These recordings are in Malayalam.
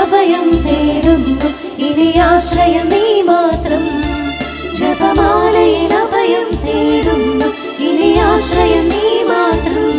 അഭയം തേടുന്നു, ഇനി ആശ്രയം നീ മാത്രം. ജപമാലയിൽ അഭയം തേടുന്നു, ഇനി ആശ്രയം നീ മാത്രം.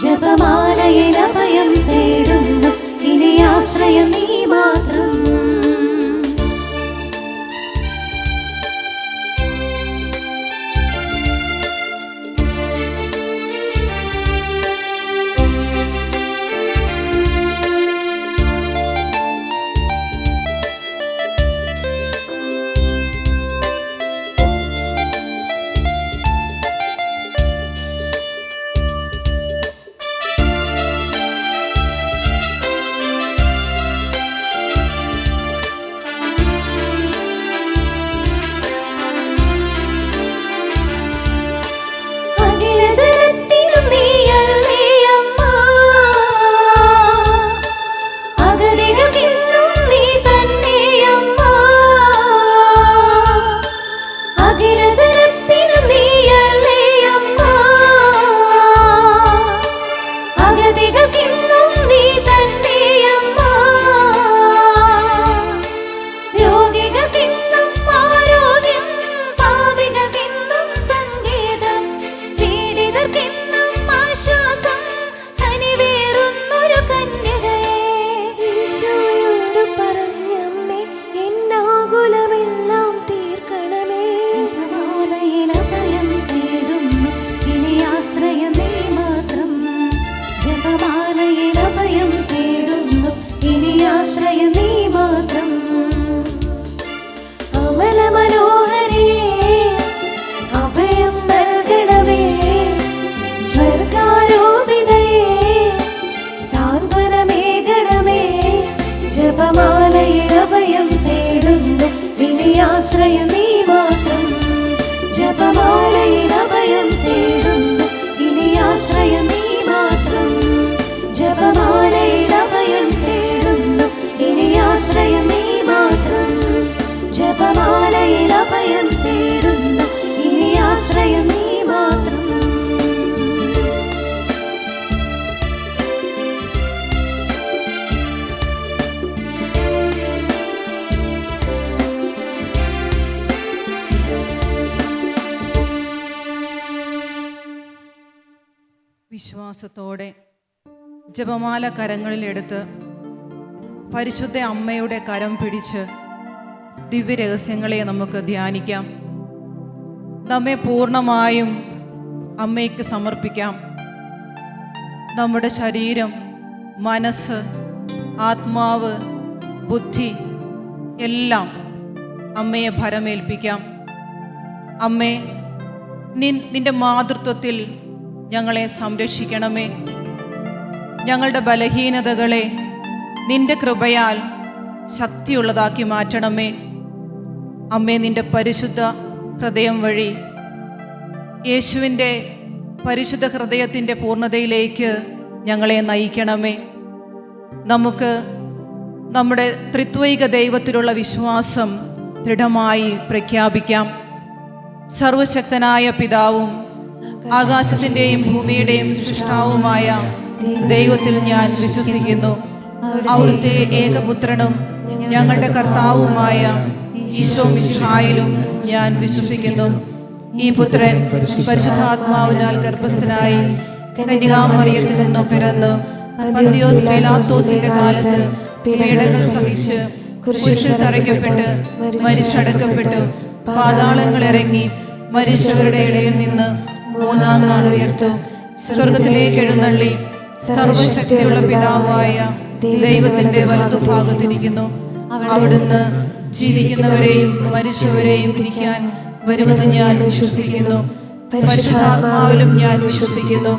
ജപമാലയിൽ അഭയം തേടുന്നു, ഇനി ആശ്രയം നീ മാത്രം. ജപമാലയിൽ അഭയം തേടുന്നു, ഇനി ആശ്രയം നീ മാത്രം. ജപമാലയിൽ അഭയം തേടുന്നു, ഇനി ആശ്രയം നീ മാത്രം. ജപമാലയിൽ അഭയം തേടുന്നു, ഇനി ആശ്രയം നീ മാത്രം. ജപമാലയിൽ അഭയം തേടുന്നു, ഇനി ആശ്രയം നീ മാത്രം. വിശ്വാസത്തോടെ ജപമാല കരങ്ങളിലെടുത്ത് പരിശുദ്ധ അമ്മയുടെ കരം പിടിച്ച് ദിവ്യരഹസ്യങ്ങളെ നമുക്ക് ധ്യാനിക്കാം. നമ്മെ പൂർണ്ണമായും അമ്മയ്ക്ക് സമർപ്പിക്കാം. നമ്മുടെ ശരീരം, മനസ്സ്, ആത്മാവ്, ബുദ്ധി എല്ലാം അമ്മയെ ഭരമേൽപ്പിക്കാം. അമ്മേ, നിന്റെ മാതൃത്വത്തിൽ ഞങ്ങളെ സംരക്ഷിക്കണമേ. ഞങ്ങളുടെ ബലഹീനതകളെ നിന്റെ കൃപയാൽ ശക്തിയുള്ളതാക്കി മാറ്റണമേ. അമ്മേ, നിന്റെ പരിശുദ്ധ ഹൃദയം വഴി യേശുവിൻ്റെ പരിശുദ്ധ ഹൃദയത്തിൻ്റെ പൂർണ്ണതയിലേക്ക് ഞങ്ങളെ നയിക്കണമേ. നമുക്ക് നമ്മുടെ ത്രിത്വൈക ദൈവത്തിലുള്ള വിശ്വാസം ദൃഢമായി പ്രഖ്യാപിക്കാം. സർവശക്തനായ പിതാവും ആകാശത്തിൻ്റെയും ഭൂമിയുടെയും സൃഷ്ടാവുമായ ദൈവത്തിൽ ഞാൻ വിശ്വസിക്കുന്നു. അവിടുത്തെ ഏകപുത്രനും ഞങ്ങളുടെ കർത്താവുമായ ഈശോ മിശിഹായിലും ഞാൻ വിശ്വസിക്കുന്നു. ഈ പുത്രൻ പരിശുദ്ധാത്മാവിനാൽ ഗർഭസ്ഥനായി കന്യകാമറിയത്തിൽ നിന്നും പിറന്ന് പന്തിയോസ് പീലാത്തോസിന്റെ കാലത്ത് പീഡകൾ സഹിച്ച് കുരിശിൽ തറയ്ക്കപ്പെട്ട് മരിച്ചടക്കപ്പെട്ടു പാതാളങ്ങളിറങ്ങി മരിച്ചവരുടെ ഇടയിൽ നിന്ന് മൂന്നാം നാൾ ഉയർത്തു സ്വർഗത്തിലേക്ക് എഴുന്നള്ളി സർവശക്തിയുള്ള പിതാവായ ദൈവത്തിന്റെ വലതുഭാഗത്തിരിക്കുന്നു. അവിടുന്ന് ജീവിക്കുന്നവരെയും മരിച്ചവരെയും വിധിക്കാൻ വരുമെന്ന് ഞാൻ വിശ്വസിക്കുന്നു. പരിശുദ്ധാത്മാവിലും ഞാൻ വിശ്വസിക്കുന്നു.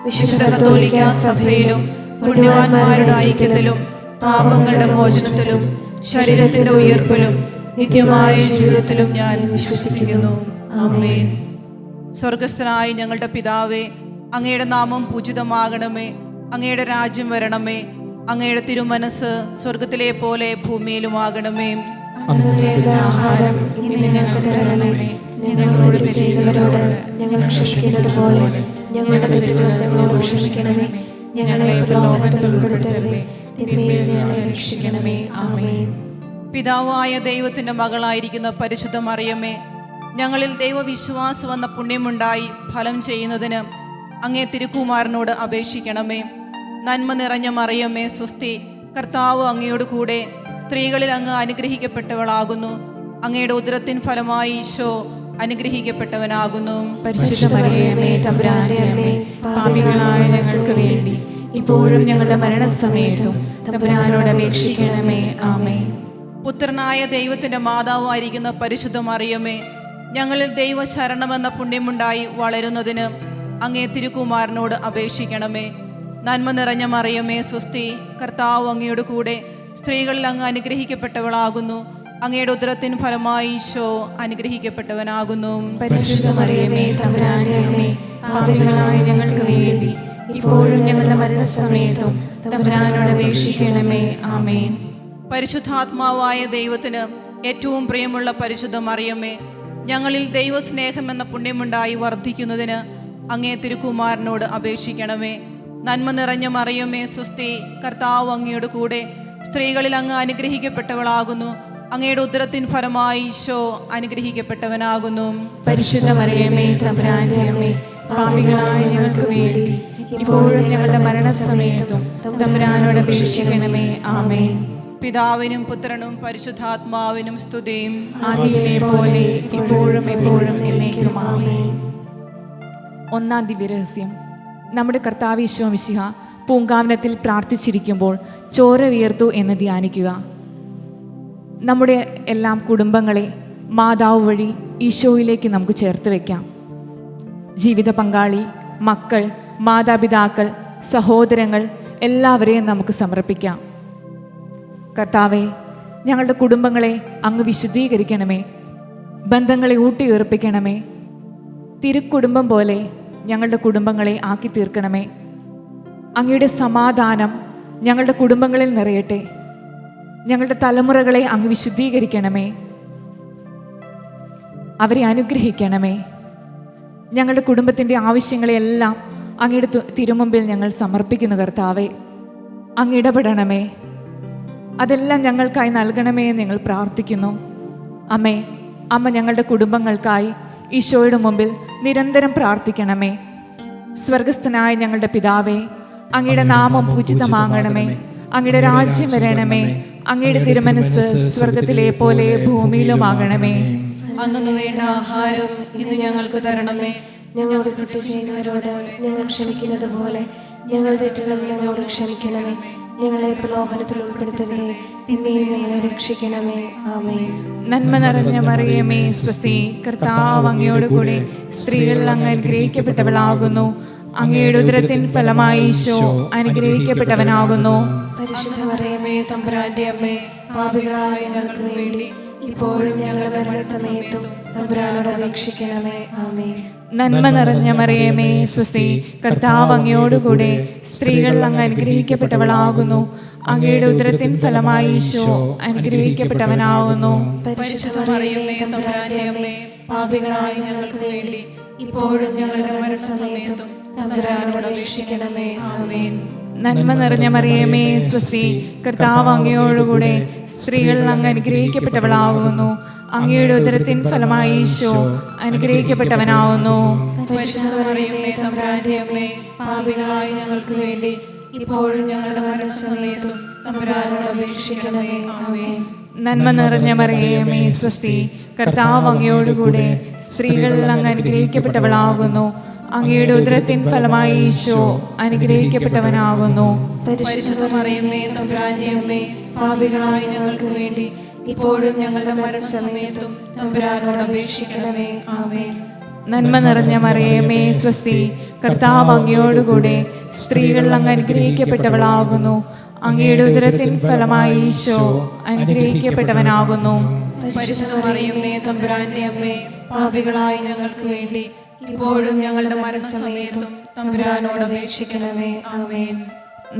വിശുദ്ധ കത്തോലിക്കാ സഭയിലും പുണ്യവാന്മാരുടെ ഐക്യത്തിലും പാപങ്ങളുടെ മോചനത്തിലും ശരീരത്തിന്റെ ഉയർപ്പിലും നിത്യമായ ജീവിതത്തിലും ഞാൻ വിശ്വസിക്കുന്നു. ആമേൻ. സ്വർഗസ്ഥനായ ഞങ്ങളുടെ പിതാവേ, അങ്ങയുടെ നാമം പൂജിതമാകണമേ. അങ്ങയുടെ രാജ്യം വരണമേ. അങ്ങയുടെ തിരുമനസ് സ്വർഗത്തിലെ പോലെ ഭൂമിയിലുമാകണമേ. ആഹാരം ഇന്ന് ഞങ്ങൾക്ക് തരണമേ. ഞങ്ങളോട് ചെയ്തവരോട് ഞങ്ങൾ ക്ഷമിക്കുന്നത് പോലെ ഞങ്ങളുടെ തെറ്റുകൾ ഞങ്ങളോട് ക്ഷമിക്കണമേ. ഞങ്ങളെ പ്രലോഭനത്തിൽ ഉൾപ്പെടുത്തരുതേ, തിന്മയിൽ ഞങ്ങളെ രക്ഷിക്കണമേ. ആമേൻ. പിതാവായ ദൈവത്തിന്റെ മകളായിരിക്കുന്ന പരിശുദ്ധ മറിയമേ, ഞങ്ങളിൽ ദൈവവിശ്വാസം എന്ന പുണ്യമുണ്ടായി ഫലം ചെയ്യുന്നതിന് അങ്ങേ തിരുക്കുമാരനോട് അപേക്ഷിക്കണമേ. നന്മ നിറഞ്ഞ മറിയമേ, സ്വസ്തി. കർത്താവ് അങ്ങയോട് കൂടെ സ്ത്രീകളിൽ അങ്ങ് അനുഗ്രഹിക്കപ്പെട്ടവളാകുന്നു. അങ്ങയുടെ ഉദരത്തിൻ ഫലമായി ഈശോ അനുഗ്രഹിക്കപ്പെട്ടവനാകുന്നു. പരിശുദ്ധ മറിയമേ, തമ്പുരാന്റെ അമ്മേ, പാപികളായ ഞങ്ങൾക്ക് വേണ്ടി ഇപ്പോഴും ഞങ്ങളുടെ മരണസമയത്തും തമ്പുരാനോട് അപേക്ഷിക്കണമേ. ആമേൻ. പുത്രനായ ദൈവത്തിന്റെ മാതാവായിരിക്കുന്ന പരിശുദ്ധ മറിയമേ, ഞങ്ങളിൽ ദൈവശരണമെന്ന പുണ്യമുണ്ടായി വളരുന്നതിന് അങ്ങേ തിരുക്കുമാരനോട് അപേക്ഷിക്കണമേ. നന്മ നിറഞ്ഞ മറിയമേ, സ്വസ്തി. കർത്താവ് അങ്ങയോട് കൂടെ സ്ത്രീകളിൽ അങ്ങ് അനുഗ്രഹിക്കപ്പെട്ടവളാകുന്നു. അങ്ങയുടെ ഉദരത്തിൻ ഫലമായി ഈശോ അനുഗ്രഹിക്കപ്പെട്ടവനാകുന്നു. പരിശുദ്ധ മറിയമേ, തമ്പുരാന്റെ അമ്മേ, പാപികളായ ഞങ്ങൾക്ക് വേണ്ടി ഇപ്പോഴും ഞങ്ങളുടെ മരണസമയത്തും തമ്പുരാനോട് അപേക്ഷിക്കണമേ. ആമേൻ. പരിശുദ്ധാത്മാവായ ദൈവത്തിന് ഏറ്റവും പ്രിയമുള്ള പരിശുദ്ധ മറിയമേ, ഞങ്ങളിൽ ദൈവസ്നേഹം എന്ന പുണ്യമുണ്ടായി വർദ്ധിക്കുന്നതിന് അങ്ങേ തിരുക്കുമാരനോട് അപേക്ഷിക്കണമേ. നന്മ നിറഞ്ഞ മറിയമേ, സ്വസ്തി. കർത്താവ് അങ്ങയോട് കൂടെ സ്ത്രീകളിൽ അങ്ങ് അനുഗ്രഹിക്കപ്പെട്ടവളാകുന്നു. അങ്ങയുടെ ഉദരത്തിൻ ഫലമായി ഈശോ അനുഗ്രഹിക്കപ്പെട്ടവനാകുന്നു. പരിശുദ്ധ മറിയമേ, തമ്പുരാന്റെ അമ്മേ, പാപികളായ ഞങ്ങൾക്ക് വേണ്ടി ഇപ്പോഴും ഞങ്ങളുടെ മരണസമയത്തും തമ്പുരാനോട് അപേക്ഷിക്കണമേ. ആമേൻ. പിതാവിനും പുത്രനും പരിശുദ്ധാത്മാവിനും സ്തുതിയും. ആദിയിലെ പോലെ ഇപ്പോഴും എപ്പോഴും എന്നേക്കും. ആമേൻ. ഒന്നാം ദിവ്യരഹസ്യം. നമ്മുടെ കർത്താവ് ഈശോ മിശിഹ പൂങ്കാവനത്തിൽ പ്രാർത്ഥിച്ചിരിക്കുമ്പോൾ ചോര വിയർത്തു എന്ന് ധ്യാനിക്കുക. നമ്മുടെ എല്ലാം കുടുംബങ്ങളെ മാതാവ് വഴി ഈശോയിലേക്ക് നമുക്ക് ചേർത്ത് വയ്ക്കാം. ജീവിത പങ്കാളി, മക്കൾ, മാതാപിതാക്കൾ, സഹോദരങ്ങൾ എല്ലാവരെയും നമുക്ക് സമർപ്പിക്കാം. കർത്താവേ, ഞങ്ങളുടെ കുടുംബങ്ങളെ അങ്ങ് വിശുദ്ധീകരിക്കണമേ. ബന്ധങ്ങളെ ഊട്ടിയുറപ്പിക്കണമേ. തിരുക്കുടുംബം പോലെ ഞങ്ങളുടെ കുടുംബങ്ങളെ ആക്കി തീർക്കണമേ. അങ്ങയുടെ സമാധാനം ഞങ്ങളുടെ കുടുംബങ്ങളിൽ നിറയട്ടെ. ഞങ്ങളുടെ തലമുറകളെ അങ്ങ് വിശുദ്ധീകരിക്കണമേ. അവരെ അനുഗ്രഹിക്കണമേ. ഞങ്ങളുടെ കുടുംബത്തിൻ്റെ ആവശ്യങ്ങളെയെല്ലാം അങ്ങയുടെ തിരുമുമ്പിൽ ഞങ്ങൾ സമർപ്പിക്കുന്നു. കർത്താവേ, അങ്ങ് ഇടപെടണമേ. അതെല്ലാം ഞങ്ങൾക്കായി നൽകണമേ എന്ന് ഞങ്ങൾ പ്രാർത്ഥിക്കുന്നു. അമ്മ ഞങ്ങളുടെ കുടുംബങ്ങൾക്കായി ഈശോയുടെ മുമ്പിൽ നിരന്തരം പ്രാർത്ഥിക്കണമേ. സ്വർഗസ്ഥനായ ഞങ്ങളുടെ പിതാവേ, അങ്ങയുടെ നാമം പൂജിതമാകണമേ. അങ്ങയുടെ രാജ്യം വരണമേ. അങ്ങയുടെ തിരുമനസ് സ്വർഗത്തിലെ പോലെ ഭൂമിയിലുമാകണമേ. അന്നു വേണ്ട ആഹാരം ഇന്ന് ഞങ്ങൾക്ക് തരണമേ. ഞങ്ങളോട് തെറ്റ് ചെയ്യുന്നവരോട് ഞങ്ങൾ ക്ഷമിക്കുന്നത് പോലെ ഞങ്ങൾ തെറ്റുകൾ ഞങ്ങളോട് ക്ഷമിക്കണമേ. ഞങ്ങളെ പ്രലോഭനത്തിൽ ഉൾപ്പെടുത്തരുതേ, തിന്മയിൽ ഞങ്ങളെ രക്ഷിക്കണമേ. ആമേൻ. നന്മ നിറഞ്ഞ മറിയമേ, സ്വസ്തി. കർത്താവ് അങ്ങയോട് കൂടെ സ്ത്രീകൾ അങ്ങ് അനുഗ്രഹിക്കപ്പെട്ടവളാകുന്നു. അങ്ങയുടെ ഉദരത്തിൻ ഫലമായി ഈശോ അനുഗ്രഹിക്കപ്പെട്ടവനാകുന്നു. പരിശുദ്ധ മറിയമേ, തമ്പുരാന്റെ അമ്മേ, പാപികളായ ഞങ്ങൾക്ക് വേണ്ടി ഇപ്പോഴും ഞങ്ങളുടെ മരണസമയത്തും തമ്പുരാനോട് അപേക്ഷിക്കണമേ. ആമേൻ. നന്മ നിറഞ്ഞ മറിയമേ, സ്വസ്തി. കർത്താവ് അങ്ങയോടുകൂടെ സ്ത്രീകൾ അങ്ങ് അനുഗ്രഹിക്കപ്പെട്ടവളാകുന്നു. അങ്ങയുടെ ഉദരത്തിൻ ഫലമായി ഈശോ അനുഗ്രഹിക്കപ്പെട്ടവനാകുന്നു. പരിശുദ്ധ മറിയമേ, തമ്പുരാന്റെ അമ്മേ, പാപികളായ ഞങ്ങൾക്ക് വേണ്ടി ഇപ്പോഴും ഞങ്ങളുടെ മരണസമയത്തും തമ്പുരാനോട് അപേക്ഷിക്കണമേ. ആമേൻ. നന്മ നിറഞ്ഞ മറിയമേ സ്വസ്തി, കർത്താവ് അങ്ങയോടുകൂടെ സ്ത്രീകൾ അങ്ങ് അനുഗ്രഹിക്കപ്പെട്ടവളാകുന്നു. അങ്ങയുടെ ഉദരത്തിൻ ഫലമായി ഈശോ അനുഗ്രഹിക്കപ്പെട്ടവനാവുന്നു. പരിശുദ്ധ മറിയമേ തമ്പുരാന്റെ അമ്മേ, പാപികളായ ഞങ്ങൾക്ക് വേണ്ടി ഇപ്പോഴും ഞങ്ങളുടെ മരണസമയത്തും തമ്പുരാനോട് അപേക്ഷിക്കണമേ. ആമേൻ. നന്മ നിറഞ്ഞ മറിയമേ സ്വസ്തി, കർത്താവ് അങ്ങയോടുകൂടെ സ്ത്രീകൾ അങ്ങ് അനുഗ്രഹിക്കപ്പെട്ടവളാകുന്നു. അങ്ങയുടെ ഉദരത്തിൻ ഫലമായി ഈശോ അനുഗ്രഹിക്കപ്പെട്ടവനാകുന്നു. പരിശുദ്ധ മറിയമേ തമ്പുരാന്റെ അമ്മേ, പാപികളായ ഞങ്ങൾക്ക് വേണ്ടി ഇപ്പോഴും ഞങ്ങളുടെ മരണസമയത്തും തമ്പുരാനോട് അപേക്ഷിക്കണമേ. ആമേൻ. നന്മ നിറഞ്ഞ മറിയമേ സ്വസ്തി, കർത്താവ് അങ്ങയോടുകൂടെ സ്ത്രീകൾ അങ്ങ് അനുഗ്രഹിക്കപ്പെട്ടവളാകുന്നു. അങ്ങയുടെ ഉദരത്തിൻ ഫലമായി ഈശോ അനുഗ്രഹിക്കപ്പെട്ടവനാകുന്നു. പരിശുദ്ധ മറിയമേ തമ്പുരാന്റെ അമ്മേ, പാപികളായ ഞങ്ങൾക്ക് വേണ്ടി ഇപ്പോഴും ഞങ്ങളുടെ മരണസമയത്തും തമ്പുരാനോട് അപേക്ഷിക്കണമേ. ആമേൻ.